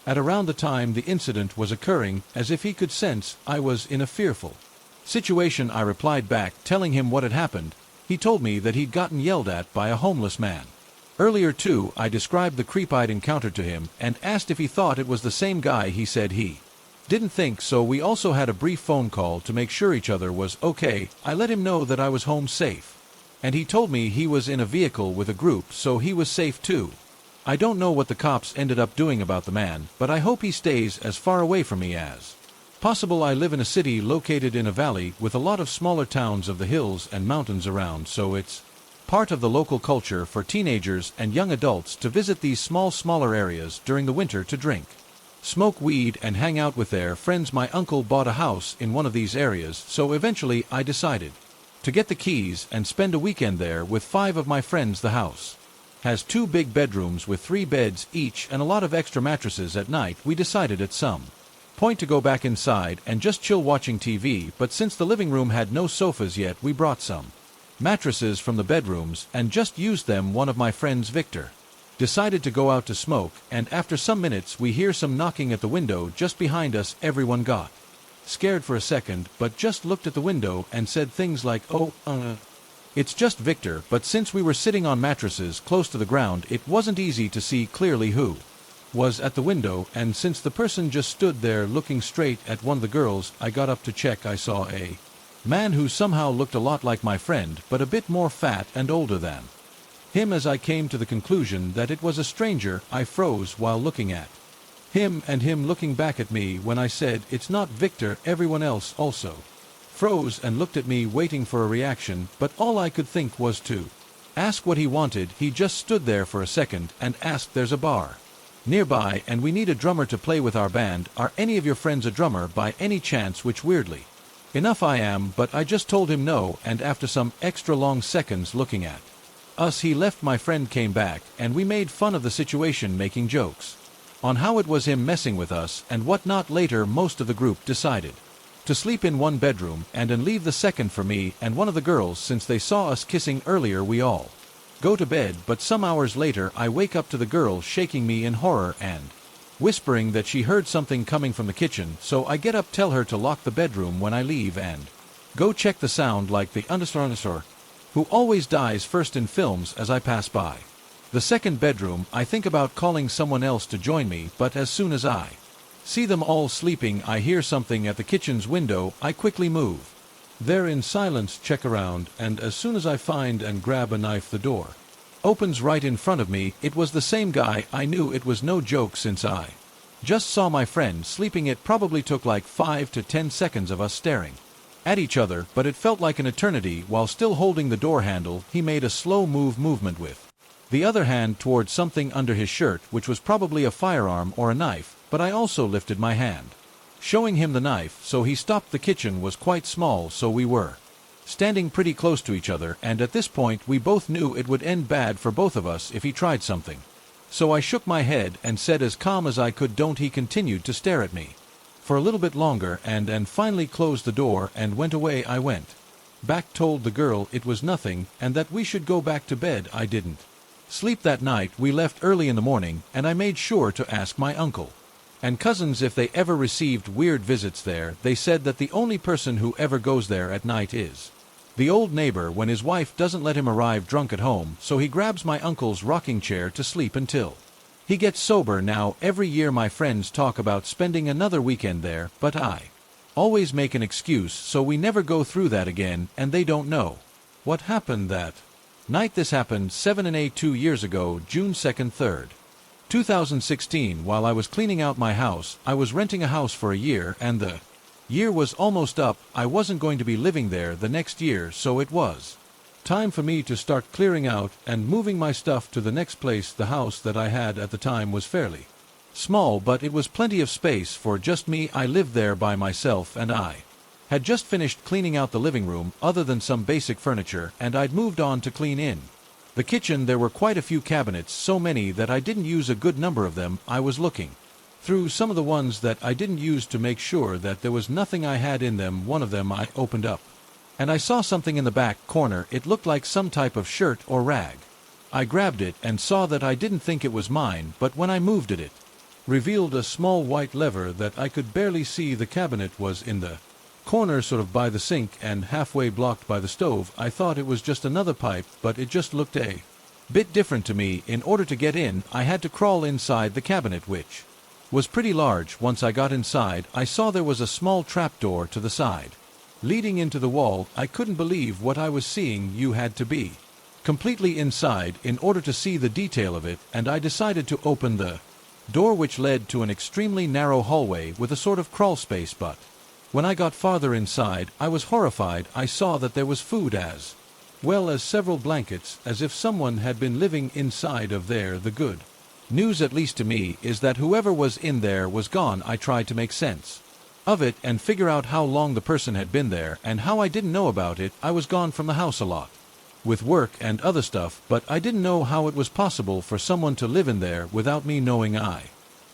at around the time the incident was occurring, as if he could sense I was in a fearful situation. I replied back, telling him what had happened. He told me that he'd gotten yelled at by a homeless man earlier too. I described the creep I'd encountered to him and asked if he thought it was the same guy. He said he didn't think so. We also had a brief phone call to make sure each other was okay. I let him know that I was home safe, and he told me he was in a vehicle with a group, so he was safe too. I don't know what the cops ended up doing about the man, but I hope he stays as far away from me as possible. I live in a city located in a valley with a lot of smaller towns of the hills and mountains around, so it's part of the local culture for teenagers and young adults to visit these smaller areas during the winter to drink, smoke weed, and hang out with their friends. My uncle bought a house in one of these areas, so eventually I decided to get the keys and spend a weekend there with 5 of my friends. The house has 2 big bedrooms with 3 beds each and a lot of extra mattresses. At night, we decided at some point to go back inside and just chill watching TV, but since the living room had no sofas yet, we brought some mattresses from the bedrooms and just used them. One of my friends, Victor, decided to go out to smoke, and after some minutes we hear some knocking at the window just behind us. Everyone got scared for a second, but just looked at the window and said things like, "Oh, it's just Victor." But since we were sitting on mattresses close to the ground, it wasn't easy to see clearly who was at the window, and since the person just stood there looking straight at one of the girls, I got up to check. I saw a man who somehow looked a lot like my friend, but a bit more fat and older than him. As I came to the conclusion that it was a stranger, I froze while looking at him, and him looking back at me when I said, "It's not Victor." Everyone else also froze and looked at me, waiting for a reaction, but all I could think was to ask what he wanted. He just stood there for a second and asked, "There's a bar nearby, and we need a drummer to play with our band. Are any of your friends a drummer by any chance?" Which weirdly enough I am, but I just told him no, and after some extra long seconds looking at us, he left. My friend came back, and we made fun of the situation, making jokes on how it was him messing with us and whatnot. Later, most of the group decided to sleep in one bedroom and leave the second for me and one of the girls. Since they saw us kissing earlier, we all go to bed, but some hours later I wake up to the girl shaking me in horror and whispering that she heard something coming from the kitchen. So I get up, tell her to lock the bedroom when I leave, and go check the sound, like the understar who always dies first in films. As I pass by the second bedroom, I think about calling someone else to join me, but as soon as I see them all sleeping, I hear something at the kitchen's window. I quickly move there in silence, check around, and as soon as I find and grab a knife, the door opens right in front of me. It was the same guy. I knew it was no joke since I just saw my friend sleeping. It probably took like 5 to 10 seconds of us staring at each other, but it felt like an eternity. While still holding the door handle, he made a slow movement with the other hand towards something under his shirt, which was probably a firearm or a knife, but I also lifted my hand, showing him the knife, so he stopped. The kitchen was quite small, so we were standing pretty close to each other, and at this point we both knew it would end bad for both of us if he tried something. So I shook my head and said as calm as I could, "Don't." He continued to stare at me for a little bit longer and finally closed the door and went away. I went back, told the girl it was nothing and that we should go back to bed. I didn't sleep that night. We left early in the morning, and I made sure to ask my uncle and cousins if they ever received weird visits there. They said that the only person who ever goes there at night is the old neighbor when his wife doesn't let him arrive drunk at home, so he grabs my uncle's rocking chair to sleep until he gets sober. Now, every year my friends talk about spending another weekend there, but I always make an excuse, so we never go through that again, and they don't know what happened that night. This happened 2 years ago, June 2nd, 3rd, 2016, while I was cleaning out my house. I was renting a house for a year, and the year was almost up. I wasn't going to be living there the next year, so it was time for me to start clearing out and moving my stuff to the next place. The house that I had at the time was fairly small, but it was plenty of space for just me. I lived there by myself, and I had just finished cleaning out the living room, other than some basic furniture, and I'd moved on to clean in the kitchen. There were quite a few cabinets, so many that I didn't use a good number of them. I was looking through some of the ones that I didn't use to make sure that there was nothing I had in them. One of them I opened up, and I saw something in the back corner. It looked like some type of shirt or rag. I grabbed it and saw that I didn't think it was mine, but when I moved it, it revealed a small white lever that I could barely see. The cabinet was in the corner, sort of by the sink and halfway blocked by the stove. I thought it was just another pipe, but it just looked a bit different to me. In order to get in, I had to crawl inside the cabinet, which was pretty large. Once I got inside, I saw there was a small trapdoor to the side leading into the wall. I couldn't believe what I was seeing. You had to be completely inside in order to see the detail of it, and I decided to open the door, which led to an extremely narrow hallway with a sort of crawl space. But when I got farther inside, I was horrified. I saw that there was food as well as several blankets, as if someone had been living inside of there. The good news, at least to me, is that whoever was in there was gone. I tried to make sense of it and figure out how long the person had been there and how I didn't know about it. I was gone from the house a lot with work and other stuff, but I didn't know how it was possible for someone to live in there without me knowing. I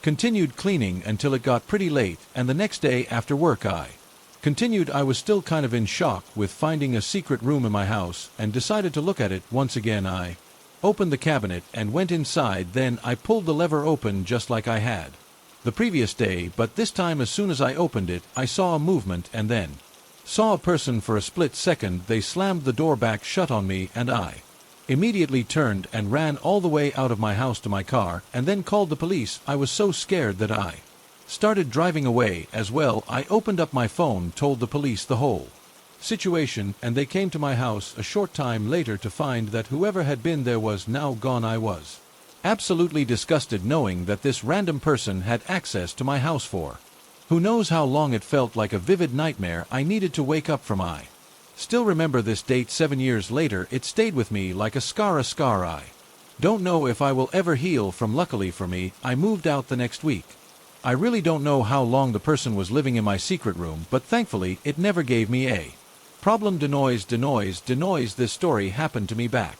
continued cleaning until it got pretty late, and the next day after work I continued. I was still kind of in shock with finding a secret room in my house and decided to look at it once again. I opened the cabinet and went inside. Then I pulled the lever open just like I had the previous day, but this time as soon as I opened it, I saw a movement and then saw a person. For a split second they slammed the door back shut on me, and I Immediately turned and ran all the way out of my house to my car and then called the police. I was so scared that I started driving away as well. I opened up my phone, told the police the whole situation, and they came to my house a short time later to find that whoever had been there was now gone. I was absolutely disgusted knowing that this random person had access to my house for who knows how long. It felt like a vivid nightmare I needed to wake up from. I still remember this date 7 years later. It stayed with me like a scar. I don't know if I will ever heal from. Luckily for me, I moved out the next week. I really don't know how long the person was living in my secret room, but thankfully it never gave me a problem. Denoise. This story happened to me back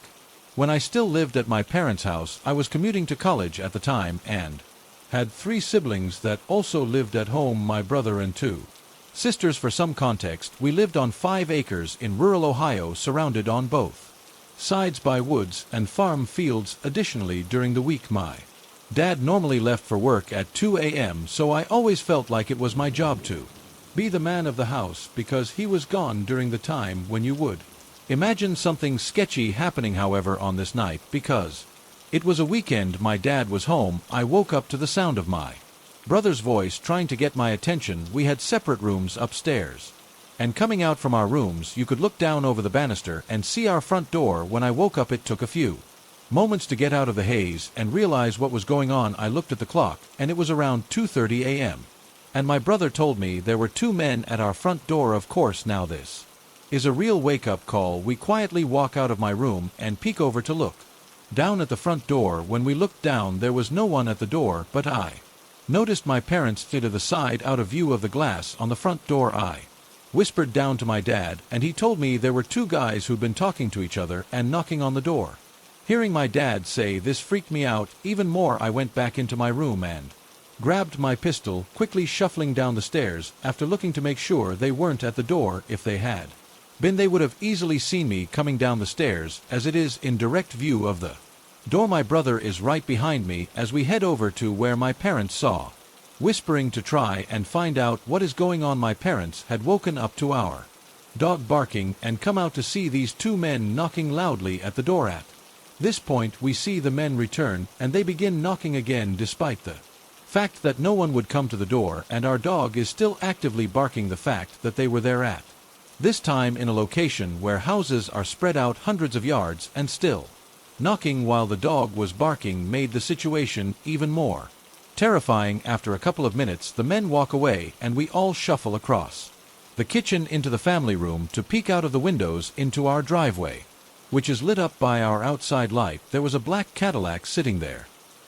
when I still lived at my parents' house. I was commuting to college at the time and had 3 siblings that also lived at home, my brother and 2 sisters. For some context, we lived on 5 acres in rural Ohio, surrounded on both sides by woods and farm fields. Additionally, during the week my dad normally left for work at 2 a.m., so I always felt like it was my job to be the man of the house because he was gone during the time when you would imagine something sketchy happening. However, on this night, because it was a weekend, my dad was home. I woke up to the sound of my brother's voice trying to get my attention. We had separate rooms upstairs, and coming out from our rooms you could look down over the banister and see our front door. When I woke up, it took a few moments to get out of the haze and realize what was going on. I looked at the clock and it was around 2:30 a.m. and my brother told me there were 2 men at our front door. Of course, now this is a real wake-up call. We quietly walk out of my room and peek over to look down at the front door. When we looked down, there was no one at the door, but I noticed my parents to the side out of view of the glass on the front door. I whispered down to my dad, and he told me there were 2 guys who'd been talking to each other and knocking on the door. Hearing my dad say this freaked me out even more. I went back into my room and grabbed my pistol, quickly shuffling down the stairs after looking to make sure they weren't at the door. If they had been, they would have easily seen me coming down the stairs, as it is in direct view of the door. My brother is right behind me as we head over to where my parents saw, whispering to try and find out what is going on. My parents had woken up to our dog barking and come out to see these 2 men knocking loudly at the door. At this point, we see the men return and they begin knocking again, despite the fact that no one would come to the door, and our dog is still actively barking. The fact that they were there at this time in a location where houses are spread out hundreds of yards and still knocking while the dog was barking made the situation even more terrifying. After a couple of minutes, the men walk away and we all shuffle across the kitchen into the family room to peek out of the windows into our driveway, which is lit up by our outside light. There was a black Cadillac sitting there,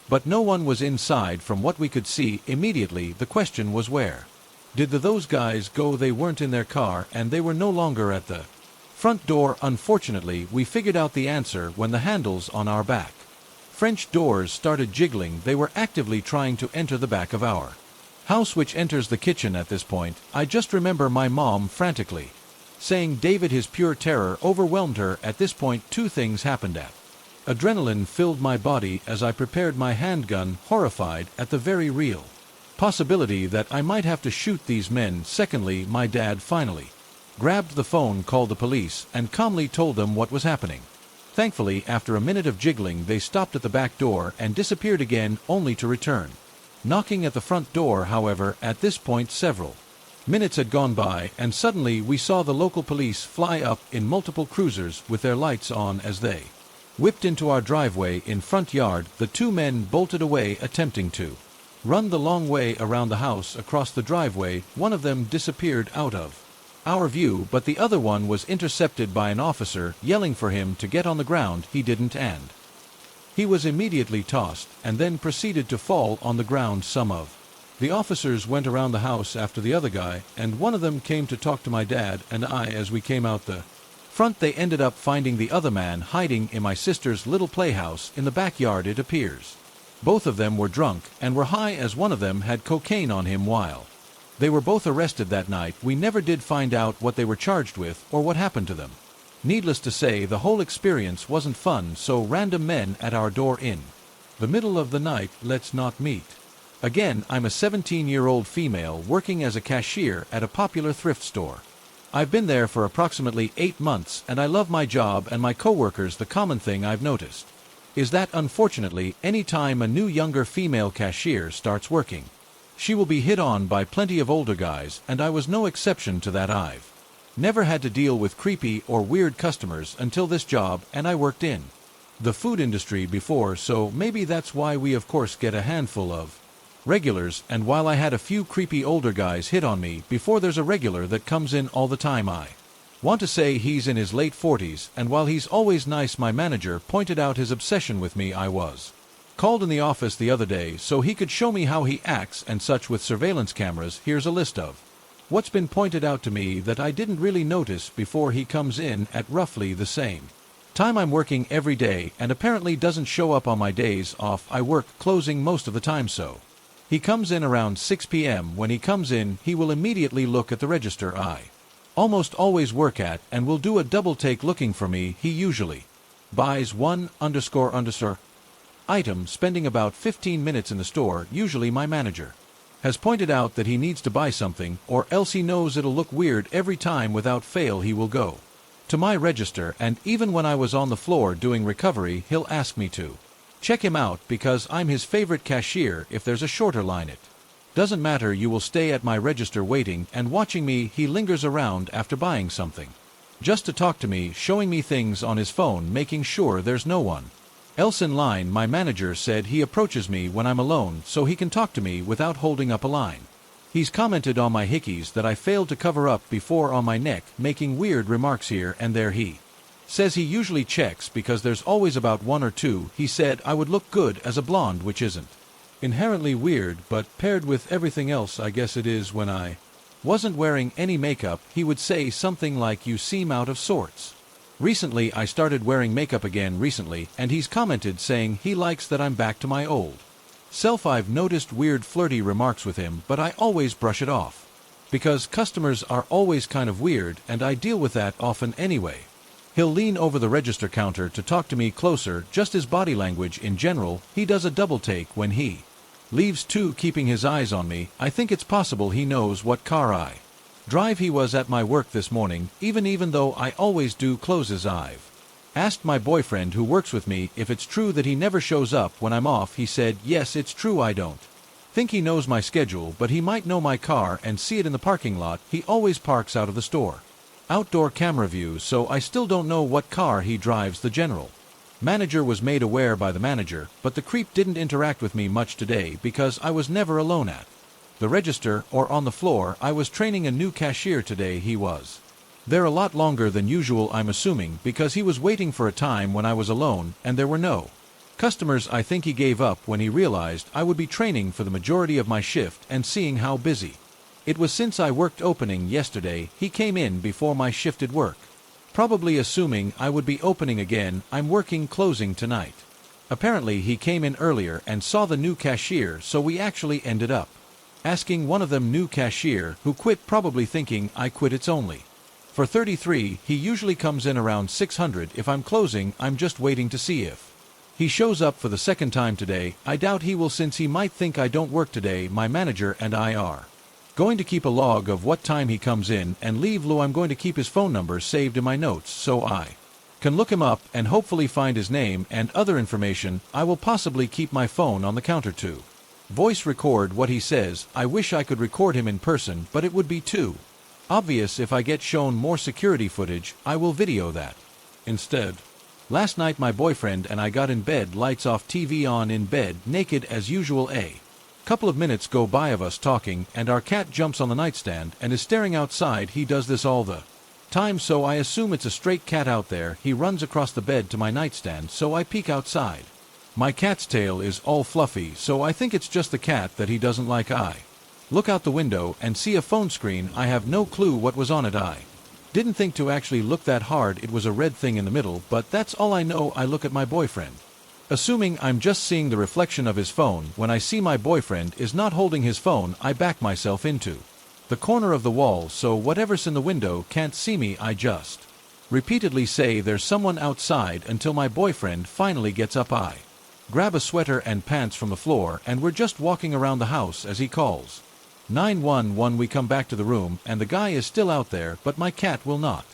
but no one was inside from what we could see. Immediately the question was, where did those guys go? They weren't in their car and they were no longer at the front door. Unfortunately, we figured out the answer when the handles on our back French doors started jiggling. They were actively trying to enter the back of our house, which enters the kitchen. At this point, I just remember my mom frantically saying, "David." His pure terror overwhelmed her. At this point, 2 things happened. Adrenaline filled my body as I prepared my handgun, horrified at the very real possibility that I might have to shoot these men. Secondly, my dad finally grabbed the phone, called the police, and calmly told them what was happening. Thankfully, after a minute of jiggling, they stopped at the back door and disappeared again, only to return knocking at the front door. However, at this point several minutes had gone by, and suddenly we saw the local police fly up in multiple cruisers with their lights on. As they whipped into our driveway in front yard, the 2 men bolted away, attempting to run the long way around the house across the driveway. One of them disappeared out of our view, but the other one was intercepted by an officer yelling for him to get on the ground. He didn't, and he was immediately tossed and then proceeded to fall on the ground. Some of the officers went around the house after the other guy, and one of them came to talk to my dad and I. As we came out the front, they ended up finding the other man hiding in my sister's little playhouse in the backyard. It appears both of them were drunk and were high, as one of them had cocaine on him. While they were both arrested that night, we never did find out what they were charged with or what happened to them. Needless to say, the whole experience wasn't fun. So random men at our door in the middle of the night. Let's not meet. Again, I'm a 17-year-old female working as a cashier at a popular thrift store. I've been there for approximately 8 months and I love my job and my coworkers. The common thing I've noticed is that unfortunately, any time a new younger female cashier starts working, she will be hit on by plenty of older guys, and I was no exception to that. I've never had to deal with creepy or weird customers until this job, and I worked in the food industry before, so maybe that's why we of course get a handful of regulars. And while I had a few creepy older guys hit on me before, there's a regular that comes in all the time. I want to say he's in his late 40s, and while he's always nice, my manager pointed out his obsession with me. I was called in the office the other day so he could show me how he acts and such with surveillance cameras. Here's a list of what's been pointed out to me that I didn't really notice before. He comes in at roughly the same time I'm working every day and apparently doesn't show up on my days off. I work closing most of the time, so he comes in around 6 p.m. When he comes in, he will immediately look at the register I almost always work at and will do a double take looking for me. He usually buys one __ item, spending about 15 minutes in the store. Usually my manager has pointed out that he needs to buy something, or else he knows it'll look weird. Every time without fail he will go to my register, and even when I was on the floor doing recovery, he'll ask me to check him out because I'm his favorite cashier. If there's a shorter line, it doesn't matter, you will stay at my register waiting and watching me. He lingers around after buying something just to talk to me, showing me things on his phone, making sure there's no one else in line. My manager said he approaches me when I'm alone so he can talk to me without holding up a line. He's commented on my hickeys that I failed to cover up before on my neck, making weird remarks here and there. He says he usually checks because there's always about one or two. He said I would look good as a blonde, which isn't inherently weird, but paired with everything else I guess it is. When I wasn't wearing any makeup, he would say something like, "You seem out of sorts." Recently I started wearing makeup again recently, and he's commented saying he likes that I'm back to my old self. I've noticed weird flirty remarks with him, but I always brush it off because customers are always kind of weird and I deal with that often anyway. He'll lean over the register counter to talk to me closer. Just his body language in general. He does a double take when he leaves too, keeping his eyes on me. I think it's possible he knows what car I drive. He was at my work this morning, even though I always do closes. I've asked my boyfriend who works with me if it's true that he never shows up when I'm off. He said yes, it's true. I don't think he knows my schedule, but he might know my car and see it in the parking lot. He always parks out of the store outdoor camera views, so I still don't know what car he drives. The general manager was made aware by the manager, but the creep didn't interact with me much today because I was never alone at the register or on the floor. I was training a new cashier today. He was there a lot longer than usual, I'm assuming because he was waiting for a time when I was alone and there were no customers. I think he gave up when he realized I would be training for the majority of my shift, and seeing how busy it was since I worked opening yesterday, he came in before my shifted work, probably assuming I would be opening again. I'm working closing tonight. Apparently he came in earlier and saw the new cashier, so we actually ended up asking one of them new cashier who quit, probably thinking I quit. It's only for 33. He usually comes in around 600 if I'm closing. I'm just waiting to see if he shows up for the second time today. I doubt he will, since he might think I don't work today. My manager and I are going to keep a log of what time he comes in and leave. I'm going to keep his phone number saved in my notes so I can look him up and hopefully find his name and other information. I will possibly keep my phone on the counter to voice record what he says. I wish I could record him in person, but it would be too obvious. If I get shown more security footage, I will video that instead. Last night my boyfriend and I got in bed, lights off, TV on, in bed, naked as usual. A couple of minutes go by of us talking, and our cat jumps on the nightstand and is staring outside. He does this all the time, so I assume it's a stray cat out there. He runs across the bed to my nightstand, so I peek outside. My cat's tail is all fluffy, so I think it's just the cat that he doesn't like. I look out the window and see a phone screen. I have no clue what was on it. I didn't think to actually look that hard. It was a red thing in the middle, but that's all I know. I look at my boyfriend, assuming I'm just seeing the reflection of his phone. When I see my boyfriend is not holding his phone, I back myself into the corner of the wall so whatever's in the window can't see me. I just repeatedly say there's someone outside until my boyfriend finally gets up. I grab a sweater and pants from the floor and we're just walking around the house as he calls 911. We come back to the room and the guy is still out there, but my cat will not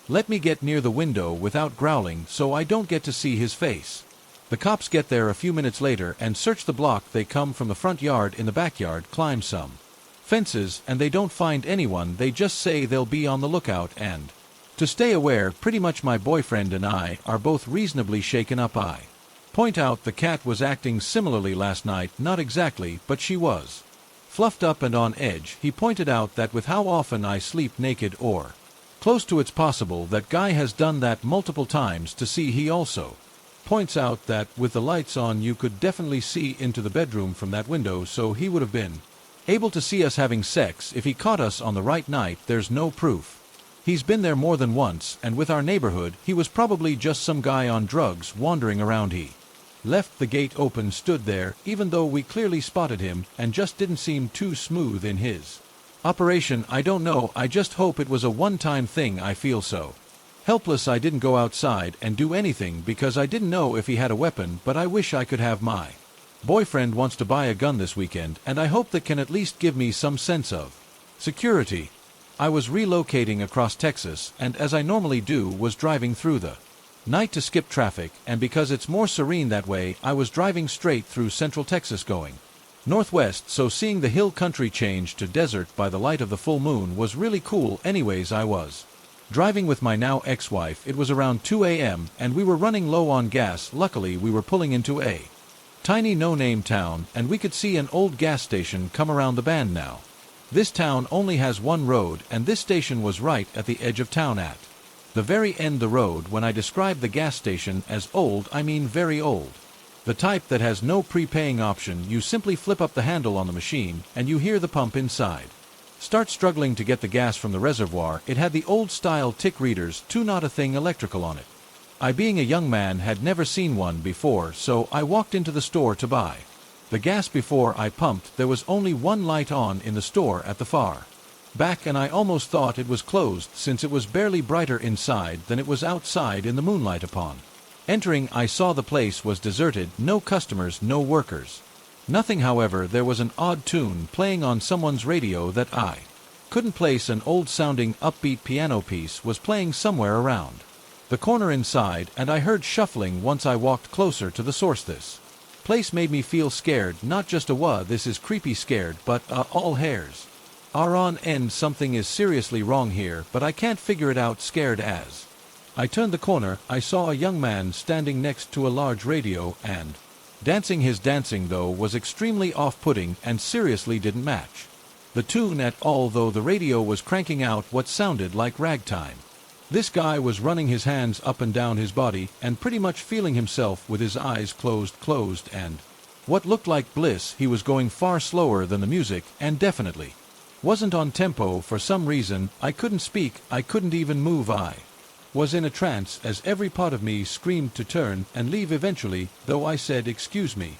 let me get near the window without growling, so I don't get to see his face. The cops get there a few minutes later and search the block. They come from the front yard, in the backyard, climb some fences, and they don't find anyone. They just say they'll be on the lookout and to stay aware. Pretty much my boyfriend and I are both reasonably shaken up. I point out the cat was acting similarly last night. Not exactly, but she was fluffed up and on edge. He pointed out that with how often I sleep naked, or close to it's possible that guy has done that multiple times. To see, he also points out that with the lights on you could definitely see into the bedroom from that window, so he would have been able to see us having sex if he caught us on the right night. There's no proof he's been there more than once, and with our neighborhood, he was probably just some guy on drugs wandering around. He left the gate open, stood there, even though we clearly spotted him, and just didn't seem too smooth in his operation. I don't know, I just hope it was a one-time thing. I feel so helpless. I didn't go outside and do anything because I didn't know if he had a weapon, but I wish I could have. My boyfriend wants to buy a gun this weekend, and I hope that can at least give me some sense of security. I was relocating across Texas, and as I normally do, was driving through the night to skip traffic, and because it's more serene that way, I was driving straight through central Texas going northwest, so seeing the hill country change to desert by the light of the full moon was really cool. Anyways, I was driving with my now ex-wife. It was around 2 a.m. and we were running low on gas. Luckily, we were pulling into a tiny no-name town, and we could see an old gas station come around the bend. Now, this town only has one road, and this station was right at the edge of town at the very end. The road, when I describe the gas station as old, I mean very old. The type that has no prepaying option. You simply flip up the handle on the machine, and you hear the pump inside start struggling to get the gas from the reservoir. It had the old-style tick readers, too, not a thing electrical on it. I, being a young man, had never seen one before, so I walked into the store to buy the gas. Before I pumped, there was only one light on in the store at the far back, and I almost thought it was closed since it was barely brighter inside than it was outside in the moonlight. Upon entering, I saw the place was deserted, no customers, no workers, nothing. However, there was an odd tune playing on someone's radio that I couldn't place. An old-sounding, upbeat piano piece was playing somewhere around the corner inside, and I heard shuffling once I walked closer to the source. This place made me feel scared, not just a this is creepy scared, but all hairs are on end. Something is seriously wrong here, but I can't figure it out. Scared as I turned the corner, I saw a young man standing next to a large radio and dancing. His dancing, though, was extremely off-putting and seriously didn't match the tune at all, though the radio was cranking out what sounded like ragtime. This guy was running his hands up and down his body and pretty much feeling himself with his eyes closed, and what looked like bliss. He was going far slower than the music and definitely wasn't on tempo. For some reason, I couldn't speak, I couldn't even move. I was in a trance as every part of me screamed to turn and leave eventually, though I said, "Excuse me,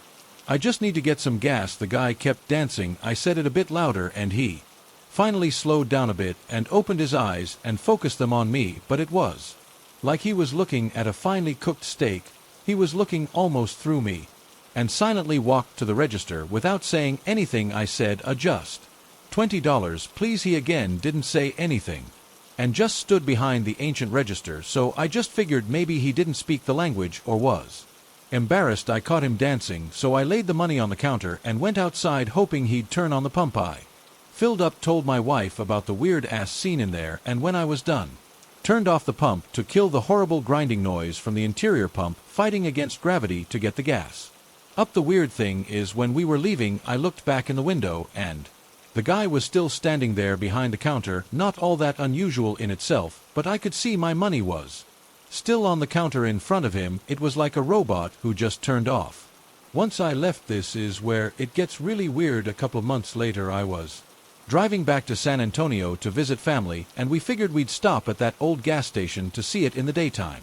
I just need to get some gas." The guy kept dancing. I said it a bit louder, and he finally slowed down a bit and opened his eyes and focused them on me, but it was like he was looking at a finely cooked steak. He was looking almost through me and silently walked to the register without saying anything. I said, "Just $20, please." He again didn't say anything and just stood behind the ancient register, so I just figured maybe he didn't speak the language or was embarrassed. I caught him dancing, so I laid the money on the counter and went outside hoping he'd turn on the pump. I filled up, told my wife about the weird-ass scene in there, and when I was done, turned off the pump to kill the horrible grinding noise from the interior pump fighting against gravity to get the gas up. The weird thing is, when we were leaving, I looked back in the window, and the guy was still standing there behind the counter. Not all that unusual in itself, but I could see my money was still on the counter in front of him. It was like a robot who just turned off. Once I left, this is where it gets really weird. A couple months later, I was driving back to San Antonio to visit family, and we figured we'd stop at that old gas station to see it in the daytime.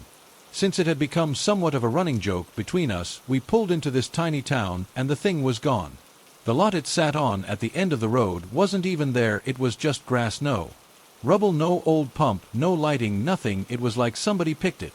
Since it had become somewhat of a running joke between us, we pulled into this tiny town, and the thing was gone. The lot it sat on at the end of the road wasn't even there. It was just grass, no rubble, no old pump, no lighting, nothing. It was like somebody picked it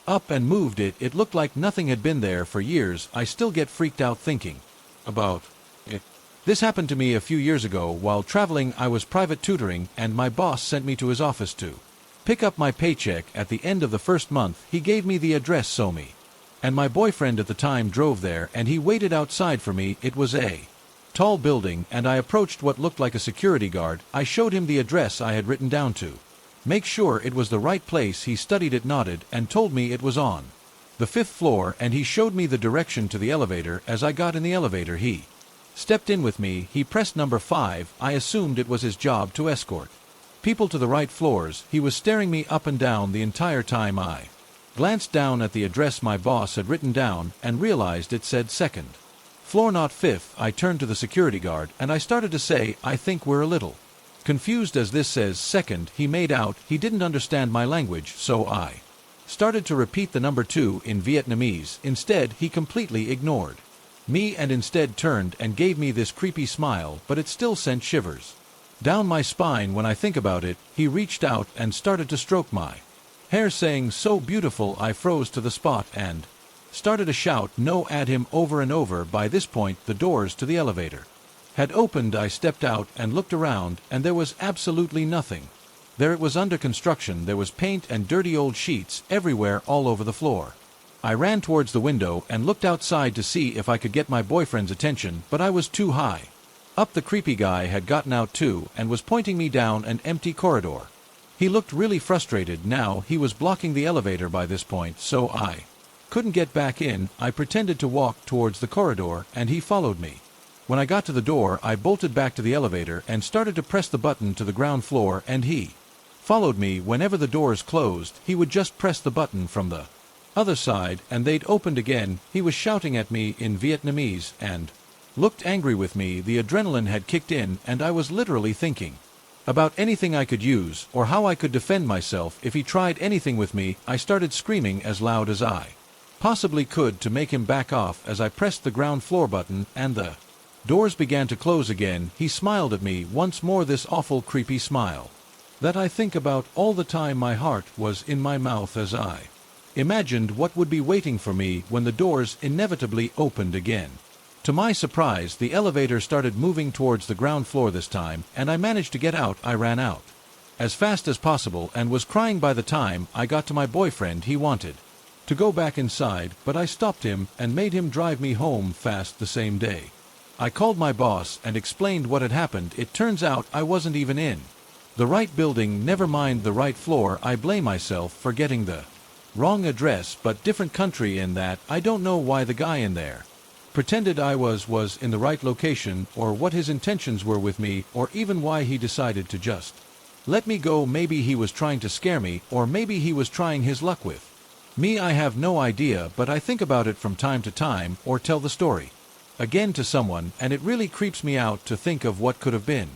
up and moved it. It looked like nothing had been there for years. I still get freaked out thinking about it. This happened to me a few years ago while traveling. I was private tutoring and my boss sent me to his office to pick up my paycheck at the end of the first month. He gave me the address so me and my boyfriend at the time drove there and he waited outside for me. It was a tall building and I approached what looked like a security guard. I showed him the address I had written down to make sure it was the right place. He studied it, nodded, and told me it was on the 5th floor, and he showed me the direction to the elevator. As I got in the elevator, he stepped in with me. He pressed number 5. I assumed it was his job to escort people to the right floors. He was staring me up and down the entire time. I glanced down at the address my boss had written down and realized it said 2nd floor, not 5th. I turned to the security guard and I started to say, I think we're a little confused as this says 2nd. He made out he didn't understand my language, so I started to repeat the number 2 in Vietnamese. Instead, he completely ignored me and instead turned and gave me this creepy smile, but it still sent shivers down my spine when I think about it. He reached out and started to stroke my hair, saying, so beautiful. I froze to the spot and started to shout no at him over and over. By this point, the doors to the elevator had opened. I stepped out and looked around, and there was absolutely nothing there. It was under construction. There was paint and dirty old sheets everywhere all over the floor. I ran towards the window and looked outside to see if I could get my boyfriend's attention, but I was too high up. The creepy guy had gotten out too and was pointing me down an empty corridor. He looked really frustrated now. He was blocking the elevator by this point, so I couldn't get back in. I pretended to walk towards the corridor and he followed me. When I got to the door, I bolted back to the elevator and started to press the button to the ground floor, and he followed me. Whenever the doors closed, he would just press the button from the other side and they'd opened again. He was shouting at me in Vietnamese and looked angry with me. The adrenaline had kicked in and I was literally thinking about anything I could use or how I could defend myself if he tried anything with me. I started screaming as loud as I possibly could to make him back off as I pressed the ground floor button and the doors began to close again. He smiled at me once more, this awful creepy smile that I think about all the time. My heart was in my mouth as I imagined what would be waiting for me when the doors inevitably opened again. To my surprise, the elevator started moving towards the ground floor this time, and I managed to get out. I ran out as fast as possible and was crying by the time I got to my boyfriend. He wanted to go back inside, but I stopped him and made him drive me home fast the same day. I called my boss and explained what had happened. It turns out I wasn't even in the right building, never mind the right floor. I blame myself for getting the wrong address, but different country in that I don't know why the guy in there pretended I was in the right location, or what his intentions were with me, or even why he decided to just let me go. Maybe he was trying to scare me, or maybe he was trying his luck with me. I have no idea, but I think about it from time to time or tell the story again to someone, and it really creeps me out to think of what could have been.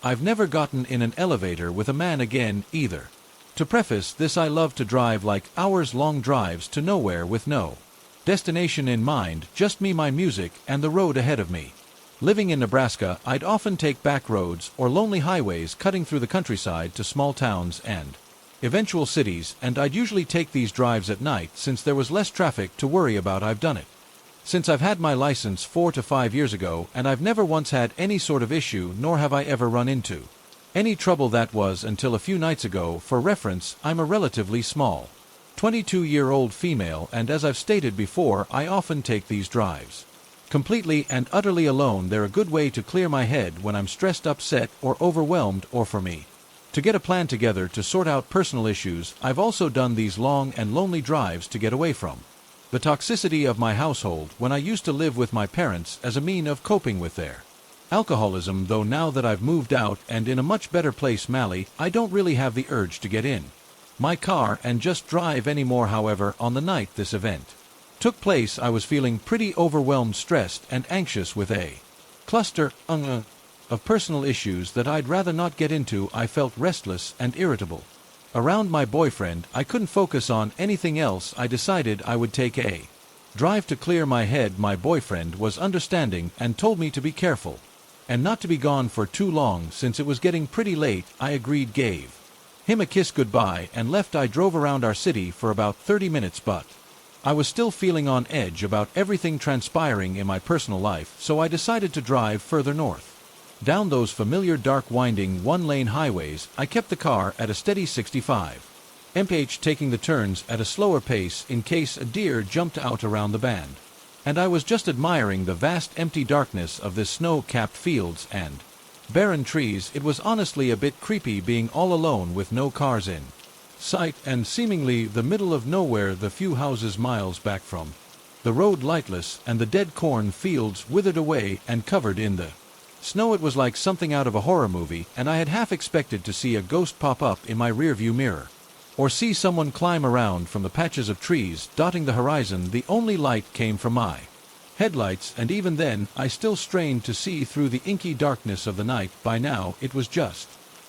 I've never gotten in an elevator with a man again either. To preface this, I love to drive, like hours-long drives to nowhere with no destination in mind, just me, my music, and the road ahead of me. Living in Nebraska, I'd often take back roads or lonely highways cutting through the countryside to small towns and eventual cities, and I'd usually take these drives at night since there was less traffic to worry about. I've done it since I've had my license 4 to 5 years ago, and I've never once had any sort of issue, nor have I ever run into any trouble. That was until a few nights ago. For reference, I'm a relatively small 22-year-old female, and as I've stated before, I often take these drives completely and utterly alone. They're a good way to clear my head when I'm stressed, upset, or overwhelmed, or for me to get a plan together to sort out personal issues. I've also done these long and lonely drives to get away from the toxicity of my household when I used to live with my parents, as a mean of coping with their alcoholism. Though now that I've moved out and in a much better place, Mally, I don't really have the urge to get in my car and just drive anymore. However, on the night this event took place, I was feeling pretty overwhelmed, stressed, and anxious with a cluster of personal issues that I'd rather not get into. I felt restless and irritable around my boyfriend. I couldn't focus on anything else. I decided I would take a drive to clear my head. My boyfriend was understanding and told me to be careful and not to be gone for too long since it was getting pretty late. I agreed, gave him a kiss goodbye, and left. I drove around our city for about 30 minutes, but I was still feeling on edge about everything transpiring in my personal life, so I decided to drive further north. Down those familiar dark winding one-lane highways, I kept the car at a steady 65 mph, taking the turns at a slower pace in case a deer jumped out around the bend. And I was just admiring the vast empty darkness of this snow-capped fields and barren trees. It was honestly a bit creepy being all alone with no cars in sight and seemingly the middle of nowhere, the few houses miles back from the road lightless and the dead corn fields withered away and covered in the snow. It was like something out of a horror movie, and I had half expected to see a ghost pop up in my rearview mirror, or see someone climb around from the patches of trees dotting the horizon. The only light came from my headlights, and even then I still strained to see through the inky darkness of the night. By now it was just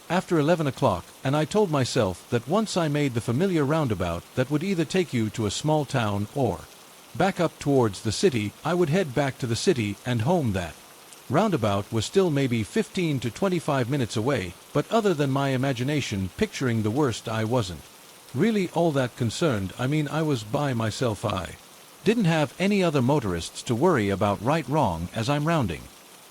after 11 o'clock, and I told myself that once I made the familiar roundabout that would either take you to a small town or back up towards the city, I would head back to the city and home. That roundabout was still maybe 15 to 25 minutes away, but other than my imagination picturing the worst, I wasn't really all that concerned. I mean, I was by myself. I didn't have any other motorists to worry about right-wrong as I'm rounding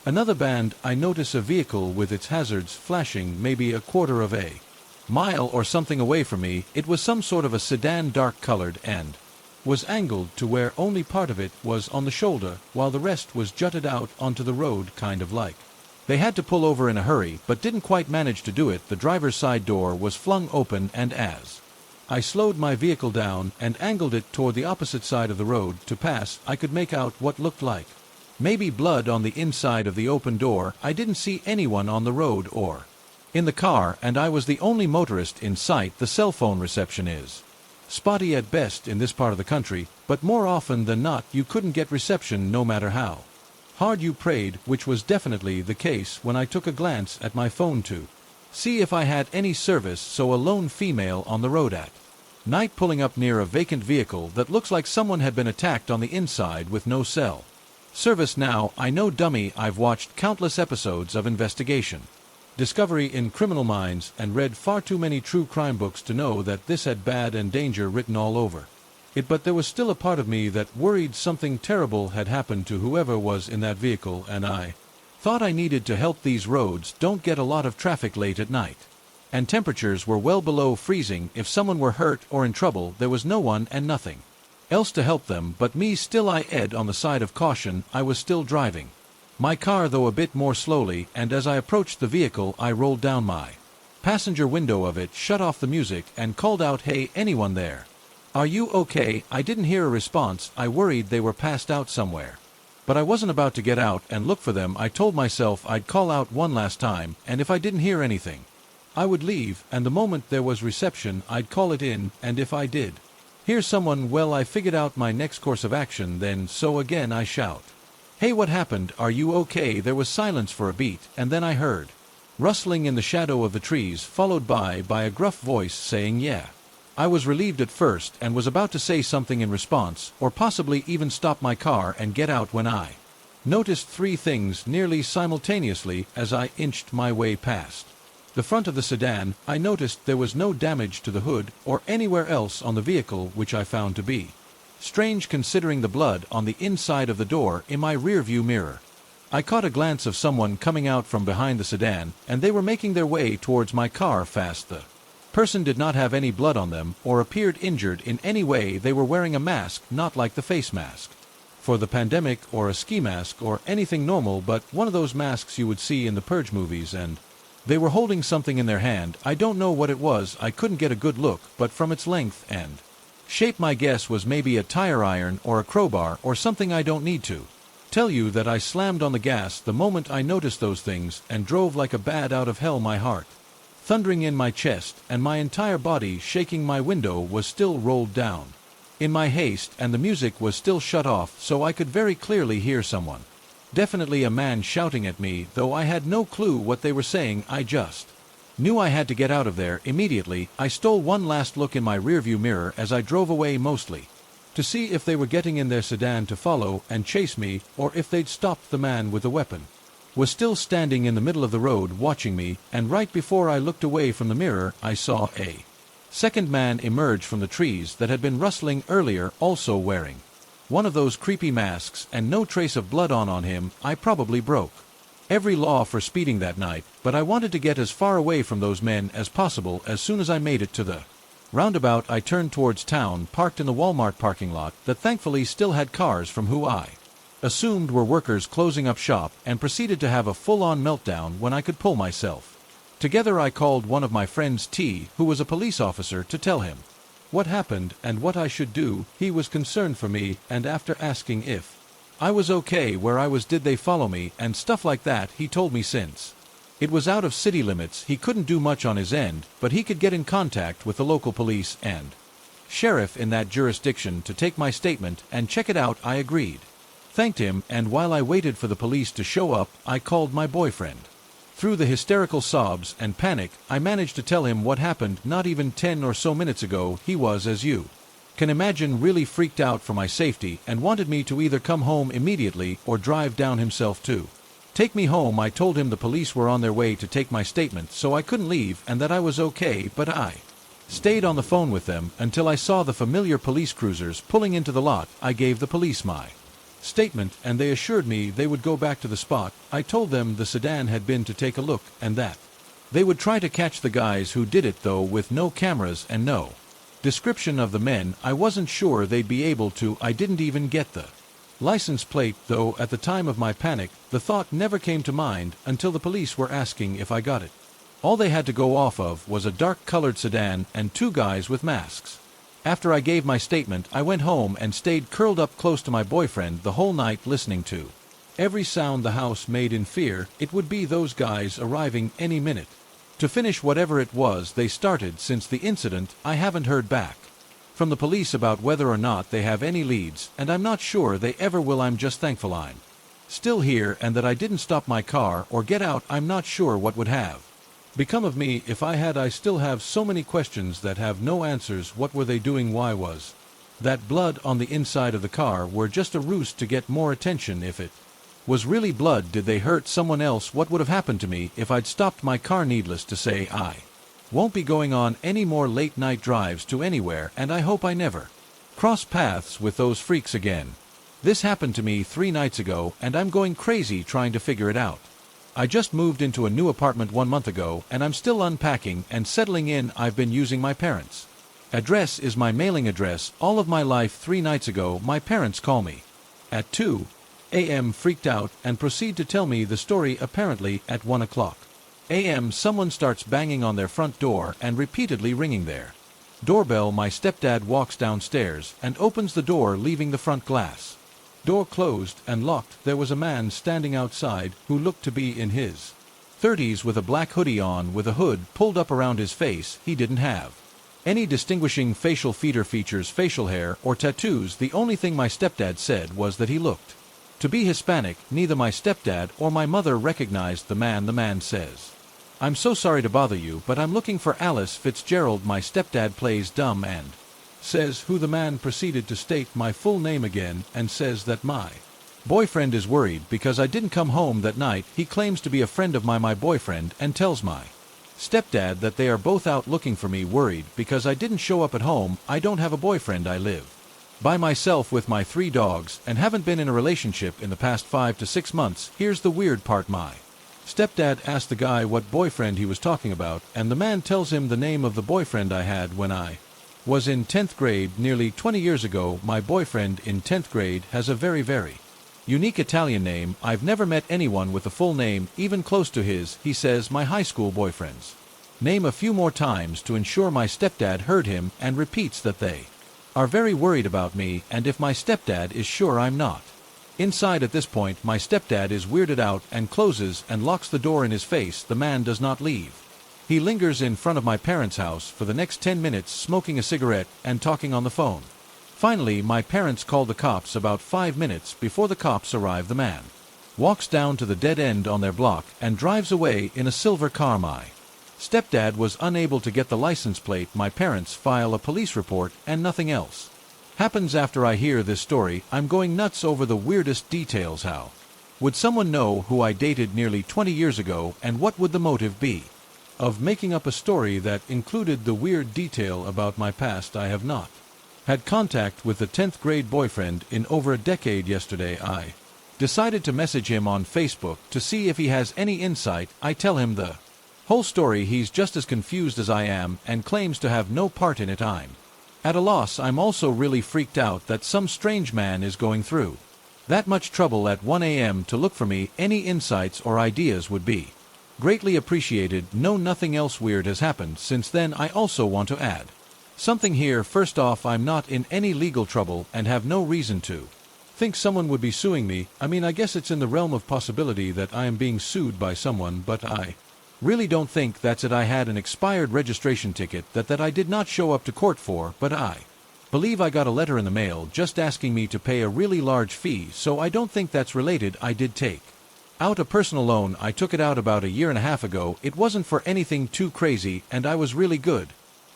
another bend. I notice a vehicle with its hazards flashing maybe a quarter of a mile or something away from me. It was some sort of a sedan, dark-colored, and was angled to where only part of it was on the shoulder, while the rest was jutted out onto the road, kind of like they had to pull over in a hurry, but didn't quite manage to do it. The driver's side door was flung open, and as I slowed my vehicle down and angled it toward the opposite side of the road to pass, I could make out what looked like maybe blood on the inside of the open door. I didn't see anyone on the road or in the car, and I was the only motorist in sight. The cell phone reception is spotty at best in this part of the country, but more often than not you couldn't get reception no matter how hard you prayed, which was definitely the case when I took a glance at my phone to see if I had any service. So a lone female on the road at night, pulling up near a vacant vehicle that looks like someone had been attacked on the inside with no cell service. Now, I know, dummy, I've watched countless episodes of investigation Discovery in Criminal Minds and read far too many true crime books to know that this had bad and danger written all over it, but there was still a part of me that worried something terrible had happened to whoever was in that vehicle, and I thought I needed to help. These roads don't get a lot of traffic late at night, and temperatures were well below freezing. If someone were hurt or in trouble, there was no one and nothing else to help them but me. Still, I erred on the side of caution. I was still driving my car, though a bit more slowly, and as I approached the vehicle I rolled down my passenger window of it, shut off the music, and called out, "Hey, anyone there? Are you okay?" I didn't hear a response. I worried they were passed out somewhere, but I wasn't about to get out and look for them. I told myself I'd call out one last time, and if I didn't hear anything I would leave, and the moment there was reception I'd call it in, and if I did hear someone, well, I figured out my next course of action then. So again I shout, "Hey, what happened? Are you okay?" There was silence for a beat, and then I heard rustling in the shadow of the trees, followed by a gruff voice saying, "Yeah." I was relieved at first and was about to say something in response, or possibly even stop my car and get out, when I noticed three things nearly simultaneously as I inched my way past the front of the sedan. I noticed there was no damage to the hood or anywhere else on the vehicle, which I found to be strange considering the blood on the inside of the door in my rearview mirror. I caught a glance of someone coming out from behind the sedan, and they were making their way towards my car fast. The person did not have any blood on them or appeared injured in any way. They were wearing a mask, not like the face mask for the pandemic or a ski mask or anything normal, but one of those masks you would see in the Purge movies, and they were holding something in their hand. I don't know what it was. I couldn't get a good look, but from its length and shape my guess was maybe a tire iron or a crowbar or something. I don't need to tell you that I slammed on the gas the moment I noticed those things and drove like a bat out of hell, my heart thundering in my chest and my entire body shaking. My window was still rolled down in my haste, and the music was still shut off, so I could very clearly hear someone, definitely a man, shouting at me, though I had no clue what they were saying. I just knew I had to get out of there immediately. I stole one last look in my rearview mirror as I drove away, mostly to see if they were getting in their sedan to follow and chase me, or if they'd stopped. The man with the weapon was still standing in the middle of the road watching me, and right before I looked away from the mirror I saw a Second man emerged from the trees that had been rustling earlier, also wearing one of those creepy masks and no trace of blood on him. I probably broke every law for speeding that night, but I wanted to get as far away from those men as possible. As soon as I made it to the roundabout, I turned towards town, parked in the Walmart parking lot that thankfully still had cars from who I assumed were workers closing up shop, and proceeded to have a full-on meltdown when I could pull myself together. I called one of my friends T, who was a police officer, to tell him what happened and what I should do. He was concerned for me, and after asking if I was okay where I was, did they follow me, and stuff like that, he told me since it was out of city limits he couldn't do much on his end, but he could get in contact with the local police and sheriff in that jurisdiction to take my statement and check it out. I agreed, thanked him, and while I waited for the police to show up, I called my boyfriend. Through the hysterical sobs and panic, I managed to tell him what happened not even 10 or so minutes ago. He was, as you can imagine, really freaked out for my safety and wanted me to either come home immediately or drive down himself to take me home. I told him the police were on their way to take my statement, so I couldn't leave, and that I was okay, but I stayed on the phone with them until I saw the familiar police cruisers pulling into the lot. I gave the police my statement, and they assured me they would go back to the spot. I told them the sedan had been to take a look, and that they would try to catch the guys who did it, though with no cameras and no description of the men, I wasn't sure they'd be able to. I didn't even get the license plate, though at the time of my panic, the thought never came to mind until the police were asking if I got it. All they had to go off of was a dark-colored sedan and two guys with masks. After I gave my statement, I went home and stayed curled up close to my boyfriend the whole night, listening to every sound the house made in fear it would be those guys arriving any minute to finish whatever it was they started. Since the incident, I haven't heard back from the police about whether or not they have any leads, and I'm not sure they ever will. I'm just thankful I'm still here and that I didn't stop my car or get out. I'm not sure what would have become of me if I had. I still have so many questions that have no answers. What were they doing? Why was that blood on the inside of the car? Were just a ruse to get more attention? If it was really blood, did they hurt someone else? What would have happened to me if I'd stopped my car? Needless to say, I won't be going on any more late night drives to anywhere, and I hope I never cross paths with those freaks again. This happened to me 3 nights ago, and I'm going crazy trying to figure it out. I just moved into a new apartment 1 month ago, and I'm still unpacking and settling in. I've been using my parents' address is my mailing address all of my life. 3 nights ago, my parents call me at 2 a.m. freaked out and proceed to tell me the story. Apparently, at 1 o'clock a.m. someone starts banging on their front door and repeatedly ringing their doorbell. My stepdad walks downstairs and opens the door, leaving the front glass door closed and locked. There was a man standing outside who looked to be in his 30s with a black hoodie on with a hood pulled up around his face. He didn't have any distinguishing facial features, facial hair, or tattoos. The only thing my stepdad said was that he looked to be Hispanic. Neither my stepdad or my mother recognized the man. The man says, "I'm so sorry to bother you, but I'm looking for Alice Fitzgerald." My stepdad plays dumb and says who. The man proceeded to state my full name again and says that my boyfriend is worried because I didn't come home that night. He claims to be a friend of my boyfriend and tells my stepdad that they are both out looking for me, worried because I didn't show up at home. I don't have a boyfriend. I live by myself with my 3 dogs and haven't been in a relationship in the past 5 to 6 months. Here's the weird part. My stepdad asked the guy what boyfriend he was talking about, and the man tells him the name of the boyfriend I had when I was in 10th grade nearly 20 years ago. My boyfriend in 10th grade has a very, very unique Italian name. I've never met anyone with a full name even close to his. He says my high school boyfriend's name a few more times to ensure my stepdad heard him, and repeats that they are very worried about me and if my stepdad is sure I'm not inside. At this point, my stepdad is weirded out and closes and locks the door in his face. The man does not leave. He lingers in front of my parents' house for the next 10 minutes, smoking a cigarette and talking on the phone. Finally, my parents call the cops. About 5 minutes before the cops arrive, the man walks down to the dead end on their block and drives away in a silver car. My stepdad was unable to get the license plate. My parents file a police report and nothing else happens. After I hear this story, I'm going nuts over the weirdest details. How would someone know who I dated nearly 20 years ago, and what would the motive be? of making up a story that included the weird detail about my past I have not had contact with the 10th grade boyfriend in over a decade. Yesterday I decided to message him on Facebook to see if he has any insight. I tell him the whole story. He's just as confused as I am and claims to have no part in it. I'm at a loss. I'm also really freaked out that some strange man is going through that much trouble at 1 a.m. to look for me. Any insights or ideas would be greatly appreciated. No, nothing else weird has happened since then. I also want to add something here. First off, I'm not in any legal trouble and have no reason to think someone would be suing me. I mean, I guess it's in the realm of possibility that I am being sued by someone, but I really don't think that's it. I had an expired registration ticket that I did not show up to court for, but I believe I got a letter in the mail just asking me to pay a really large fee, so I don't think that's related. I did take out a personal loan. I took it out about a year and a half ago. It wasn't for anything too crazy, and I was really good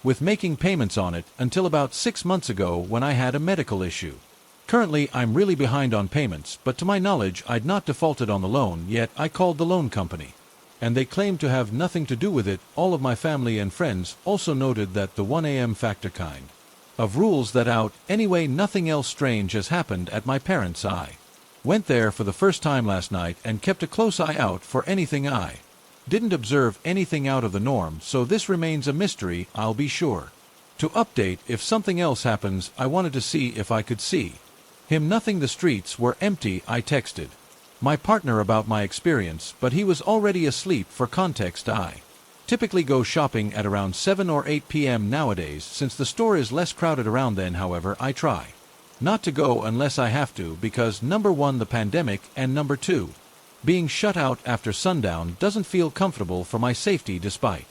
with making payments on it until about 6 months ago when I had a medical issue. Currently, I'm really behind on payments, but to my knowledge, I'd not defaulted on the loan yet. I called the loan company, and they claimed to have nothing to do with it. All of my family and friends also noted that the 1 a.m. factor kind of rules that out. Anyway, nothing else strange has happened at my parents'. I went there for the first time last night and kept a close eye out for anything. I didn't observe anything out of the norm, so this remains a mystery. I'll be sure to update if something else happens. I wanted to see if I could see him. Nothing. The streets were empty. I texted my partner about my experience, but he was already asleep. For context, I typically go shopping at around 7 or 8 p.m. nowadays since the store is less crowded around then. However, I try not to go unless I have to because number one, the pandemic, and number two, being shut out after sundown doesn't feel comfortable for my safety. Despite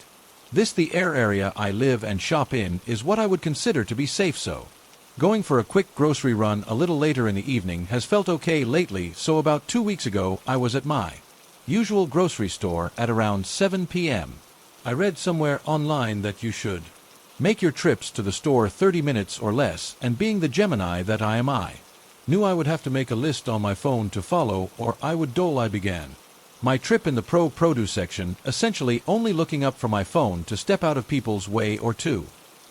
this, the area I live and shop in is what I would consider to be safe, so going for a quick grocery run a little later in the evening has felt okay lately. So about 2 weeks ago, I was at my usual grocery store at around 7 p.m. I read somewhere online that you should make your trips to the store 30 minutes or less, and being the Gemini that I am, I knew I would have to make a list on my phone to follow or I would dole. I began my trip in the produce section, essentially only looking up from my phone to step out of people's way or to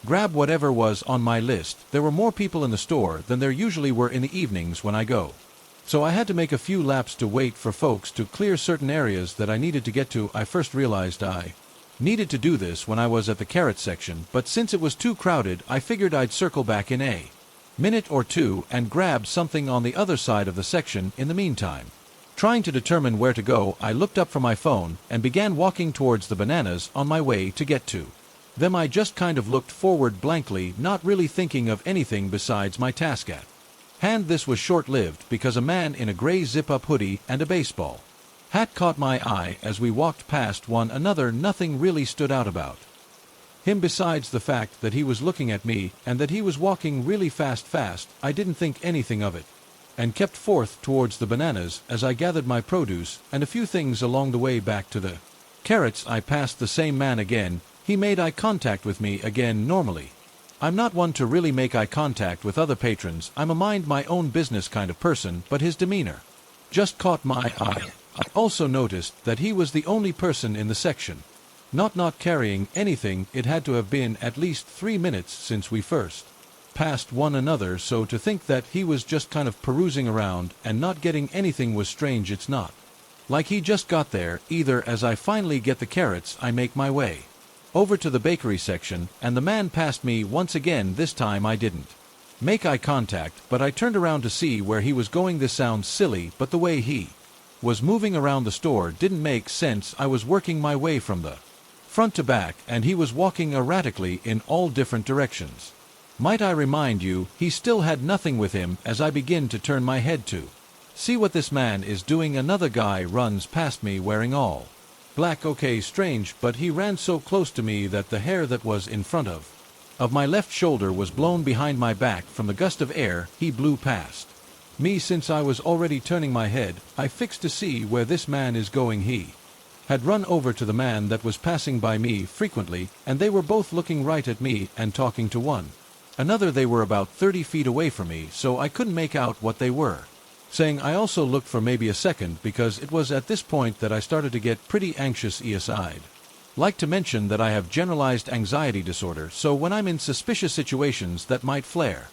grab whatever was on my list. There were more people in the store than there usually were in the evenings when I go, so I had to make a few laps to wait for folks to clear certain areas that I needed to get to. I first realized I needed to do this when I was at the carrot section, but since it was too crowded, I figured I'd circle back in a minute or two and grab something on the other side of the section. In the meantime, trying to determine where to go, I looked up from my phone and began walking towards the bananas on my way to get to them. I just kind of looked forward blankly, not really thinking of anything besides my task at hand. This was short-lived because a man in a gray zip-up hoodie and a baseball hat caught my eye as we walked past one another. Nothing really stood out about him besides the fact that he was looking at me and that he was walking really fast. I didn't think anything of it and kept forth towards the bananas as I gathered my produce and a few things along the way back to the carrots. I passed the same man again. He made eye contact with me again. Normally, I'm not one to really make eye contact with other patrons. I'm a mind my own business kind of person, but his demeanor just caught my eye. I also noticed that he was the only person in the section not carrying anything. It had to have been at least 3 minutes since we first passed one another, so to think that he was just kind of perusing around and not getting anything was strange. It's not like he just got there either. As I finally get the carrots, I make my way over to the bakery section, and the man passed me once again. This time I didn't make eye contact, but I turned around to see where he was going. This sounds silly, but the way he was moving around the store didn't make sense. I was working my way from the front to back, and he was walking erratically in all different directions. Might I remind you, he still had nothing with him. As I begin to turn my head to see what this man is doing, another guy runs past me wearing all black. Okay, strange, but he ran so close to me that the hair that was in front of my left shoulder was blown behind my back from the gust of air he blew past me. Since I was already turning my head, I fixed to see where this man is going. He had run over to the man that was passing by me frequently, and they were both looking right at me and talking to one another. They were about 30 feet away from me, so I couldn't make out what they were saying. I also looked for maybe a second because it was at this point that I started to get pretty anxious. Eyed Like to mention that I have generalized anxiety disorder, so when I'm in suspicious situations that might flare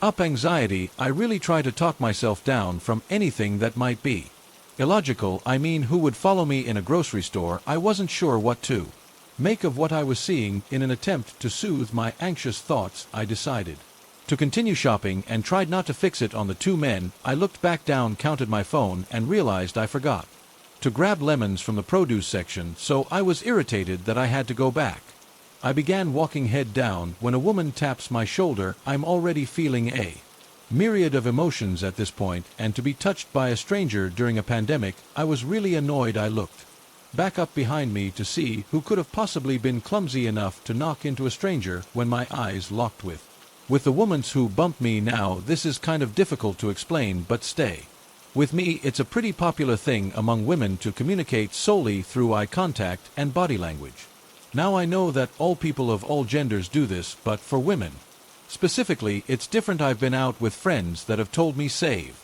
up anxiety, I really try to talk myself down from anything that might be illogical. I mean, who would follow me in a grocery store? I wasn't sure what to make of what I was seeing. In an attempt to soothe my anxious thoughts, I decided to continue shopping and tried not to fix it on the two men. I looked back down, counted my phone, and realized I forgot to grab lemons from the produce section, so I was irritated that I had to go back. I began walking head down when a woman taps my shoulder. I'm already feeling a myriad of emotions at this point, and to be touched by a stranger during a pandemic, I was really annoyed. I looked back up behind me to see who could have possibly been clumsy enough to knock into a stranger when my eyes locked with the woman's who bumped me. Now, this is kind of difficult to explain, but stay with me. It's a pretty popular thing among women to communicate solely through eye contact and body language. Now, I know that all people of all genders do this, but for women specifically, it's different. I've been out with friends that have told me save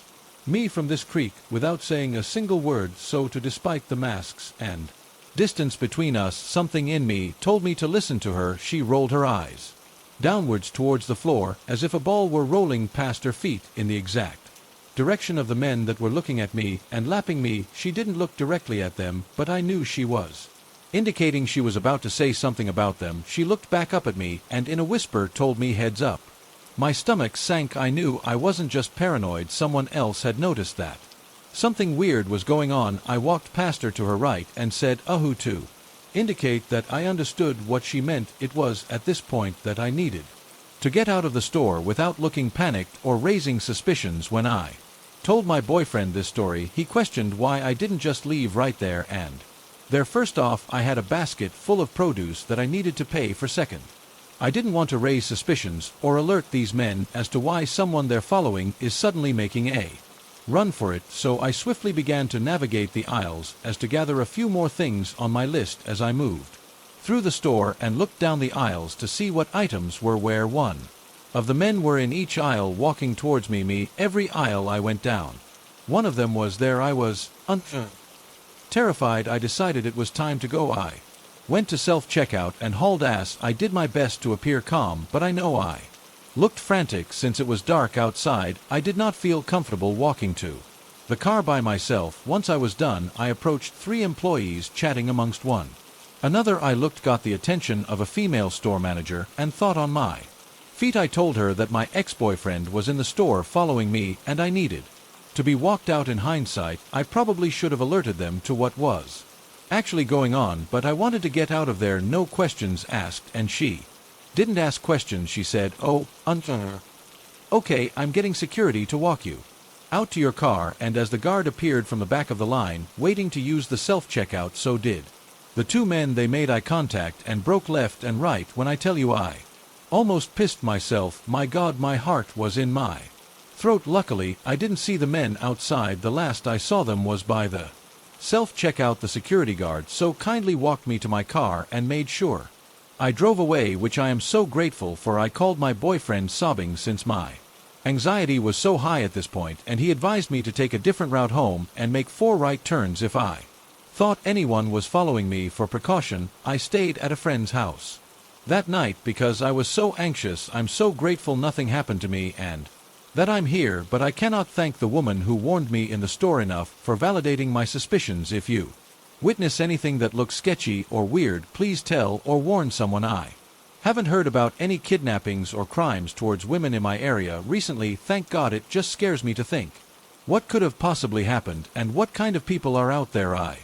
me from this creek without saying a single word, so to despite the masks and distance between us, something in me told me to listen to her. She rolled her eyes downwards towards the floor as if a ball were rolling past her feet in the exact direction of the men that were looking at me and lapping me. She didn't look directly at them, but I knew she was indicating she was about to say something about them. She looked back up at me and in a whisper told me heads up. My stomach sank. I knew I wasn't just paranoid. Someone else had noticed that something weird was going on. I walked past her to her right and said "Ahu" to indicate that I understood what she meant. It was at this point that I needed to get out of the store without looking panicked or raising suspicions. When I told my boyfriend this story, he questioned why I didn't just leave right there and there. First off, I had a basket full of produce that I needed to pay for. Second, I didn't want to raise suspicions or alert these men as to why someone they're following is suddenly making a run for it, so I swiftly began to navigate the aisles as to gather a few more things on my list as I moved through the store and looked down the aisles to see what items were where. One of the men were in each aisle walking towards me. Every aisle I went down, one of them was there. I was terrified. I decided it was time to go. I went to self-checkout and hauled ass. I did my best to appear calm, but I know I looked frantic since it was dark outside. I did not feel comfortable walking to the car by myself. Once I was done, I approached 3 employees chatting amongst one another. I looked, got the attention of a female store manager, and thought on my feet. I told her that my ex-boyfriend was in the store following me and I needed to be walked out. In hindsight, I probably should have alerted them to what was actually going on, but I wanted to get out of there. No questions asked, and she didn't ask questions. She said, "Oh, okay, I'm getting security to walk you out to your car." And as the guard appeared from the back of the line, waiting to use the self-checkout, so did the 2 men. They made eye contact and broke left and right. When I tell you I almost pissed myself, my God, my heart was in my throat. Luckily, I didn't see the men outside. The last I saw them was by the self-checkout. The security guard so kindly walked me to my car and made sure I drove away, which I am so grateful for. I called my boyfriend sobbing since my anxiety was so high at this point, and he advised me to take a different route home and make 4 right turns if I thought anyone was following me. For precaution, I stayed at a friend's house that night because I was so anxious. I'm so grateful nothing happened to me and that I'm here, but I cannot thank the woman who warned me in the store enough for validating my suspicions. If you witness anything that looks sketchy or weird, please tell or warn someone. I haven't heard about any kidnappings or crimes towards women in my area recently, thank God. It just scares me to think what could have possibly happened and what kind of people are out there. I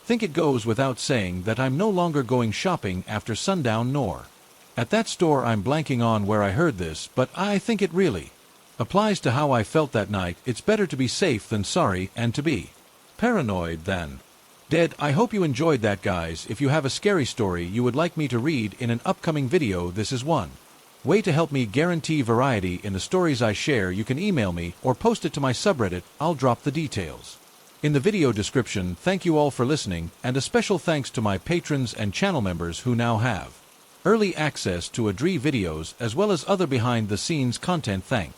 think it goes without saying that I'm no longer going shopping after sundown, nor at that store. I'm blanking on where I heard this, but I think it really applies to how I felt that night. It's better to be safe than sorry, and to be paranoid than dead. I hope you enjoyed that, guys. If you have a scary story you would like me to read in an upcoming video, this is one way to help me guarantee variety in the stories I share. You can email me or post it to my subreddit. I'll drop the details in the video description. Thank you all for listening, and a special thanks to my patrons and channel members who now have early access to Adri videos as well as other behind-the-scenes content. Thank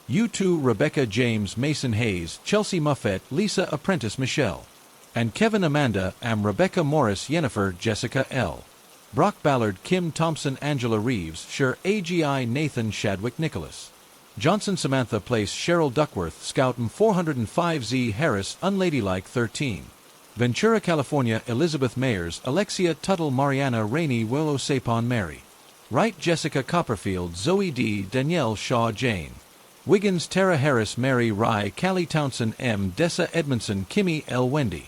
you to Rebecca, James, Mason Hayes, Chelsea Muffet, Lisa Apprentice, Michelle and Kevin, Amanda, Am, Rebecca Morris, Yennefer, Jessica L. Brock Ballard, Kim Thompson, Angela Reeves, Sher, AGI, Nathan Shadwick, Nicholas Johnson, Samantha Place, Cheryl Duckworth, Scout M405Z Harris, Unladylike 13. Ventura, California, Elizabeth Mayers, Alexia Tuttle, Mariana Rainey, Willow Sapon, Mary Wright, Jessica Copperfield, Zoe D, Danielle Shaw, Jane Wiggins, Tara Harris, Mary Rye, Callie Townsend, M. Dessa Edmondson, Kimmy L. Wendy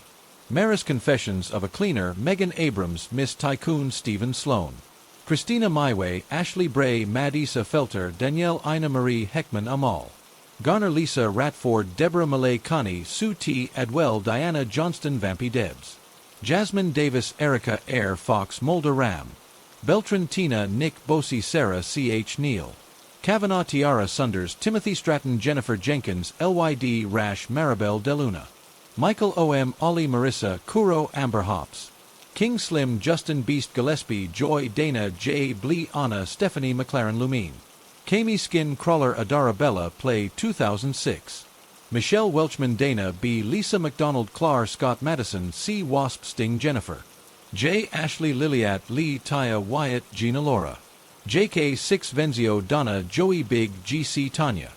Maris, Confessions of a Cleaner, Megan Abrams, Miss Tycoon, Stephen Sloan Christina Myway, Ashley Bray, Madisa Felter, Danielle Ina Marie Heckman, Amal Garner, Lisa Ratford, Deborah Malay, Connie, Sue T. Adwell, Diana Johnston, Vampy Debs Jasmine Davis, Erica Air Fox, Mulder Ram Beltran, Tina, Nick Bosie, Sarah C.H. Neal Kavanaugh, Tiara Sunders, Timothy Stratton, Jennifer Jenkins, LYD Rash, Maribel Deluna Michael O.M., Ollie, Marissa, Kuro, Amber Hops King Slim, Justin Beast, Gillespie, Joy, Dana, J. Blee, Anna, Stephanie McLaren, Lumine Kami, Skin Crawler, Adara Bella, Play 2006 Michelle Welchman, Dana B. Lisa McDonald, Clar Scott Madison, C. Wasp, Sting Jennifer J. Ashley, Liliat, Lee, Taya, Wyatt, Gina Laura J.K. 6 Venzio, Donna, Joey Big, G.C. Tanya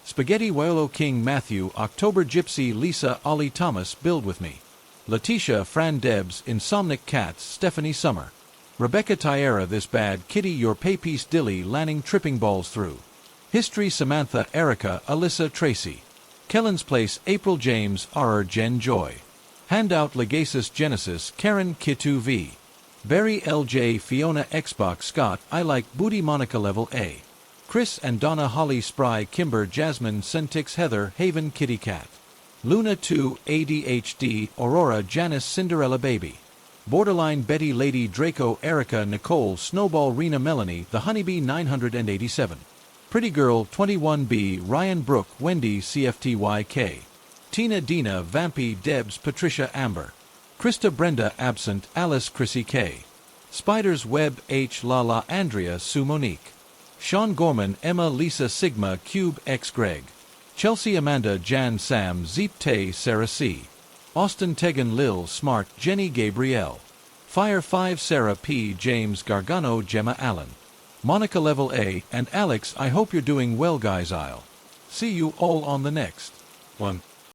Spaghetti Waiolo King, Matthew, October Gypsy, Lisa, Ollie Thomas, Build With Me Letitia, Fran Debs, Insomnic Cats, Stephanie Summer Rebecca Tyera, This Bad Kitty, Your Paypiece, Dilly, Lanning, Tripping Balls Through History, Samantha, Erica, Alyssa, Tracy Kellen's Place, April James, R. Jen Joy Handout, Legasis, Genesis, Karen, Kitu V Barry, L.J., Fiona, Xbox, Scott, I Like Booty, Monica, Level A Chris and Donna, Holly, Spry, Kimber, Jasmine, Centix, Heather, Haven, Kitty Cat Luna 2, ADHD, Aurora, Janice, Cinderella Baby Borderline, Betty, Lady, Draco, Erica, Nicole, Snowball, Rena, Melanie, The Honeybee 987 Pretty Girl, 21B, Ryan Brooke, Wendy, CFTYK Tina, Dina, Vampy, Debs, Patricia, Amber Krista, Brenda, Absent, Alice, Chrissy K Spiders Web, H. Lala, Andrea, Sue Monique Sean Gorman, Emma, Lisa, Sigma, Cube, X. Greg Chelsea, Amanda, Jan, Sam, Zeep, Tay, Sarah C Austin, Tegan, Lil, Smart, Jenny, Gabrielle Fire 5, Sarah P, James, Gargano, Gemma Allen Monica, Level A, and Alex. I hope you're doing well, guys. I'll see you all on the next one.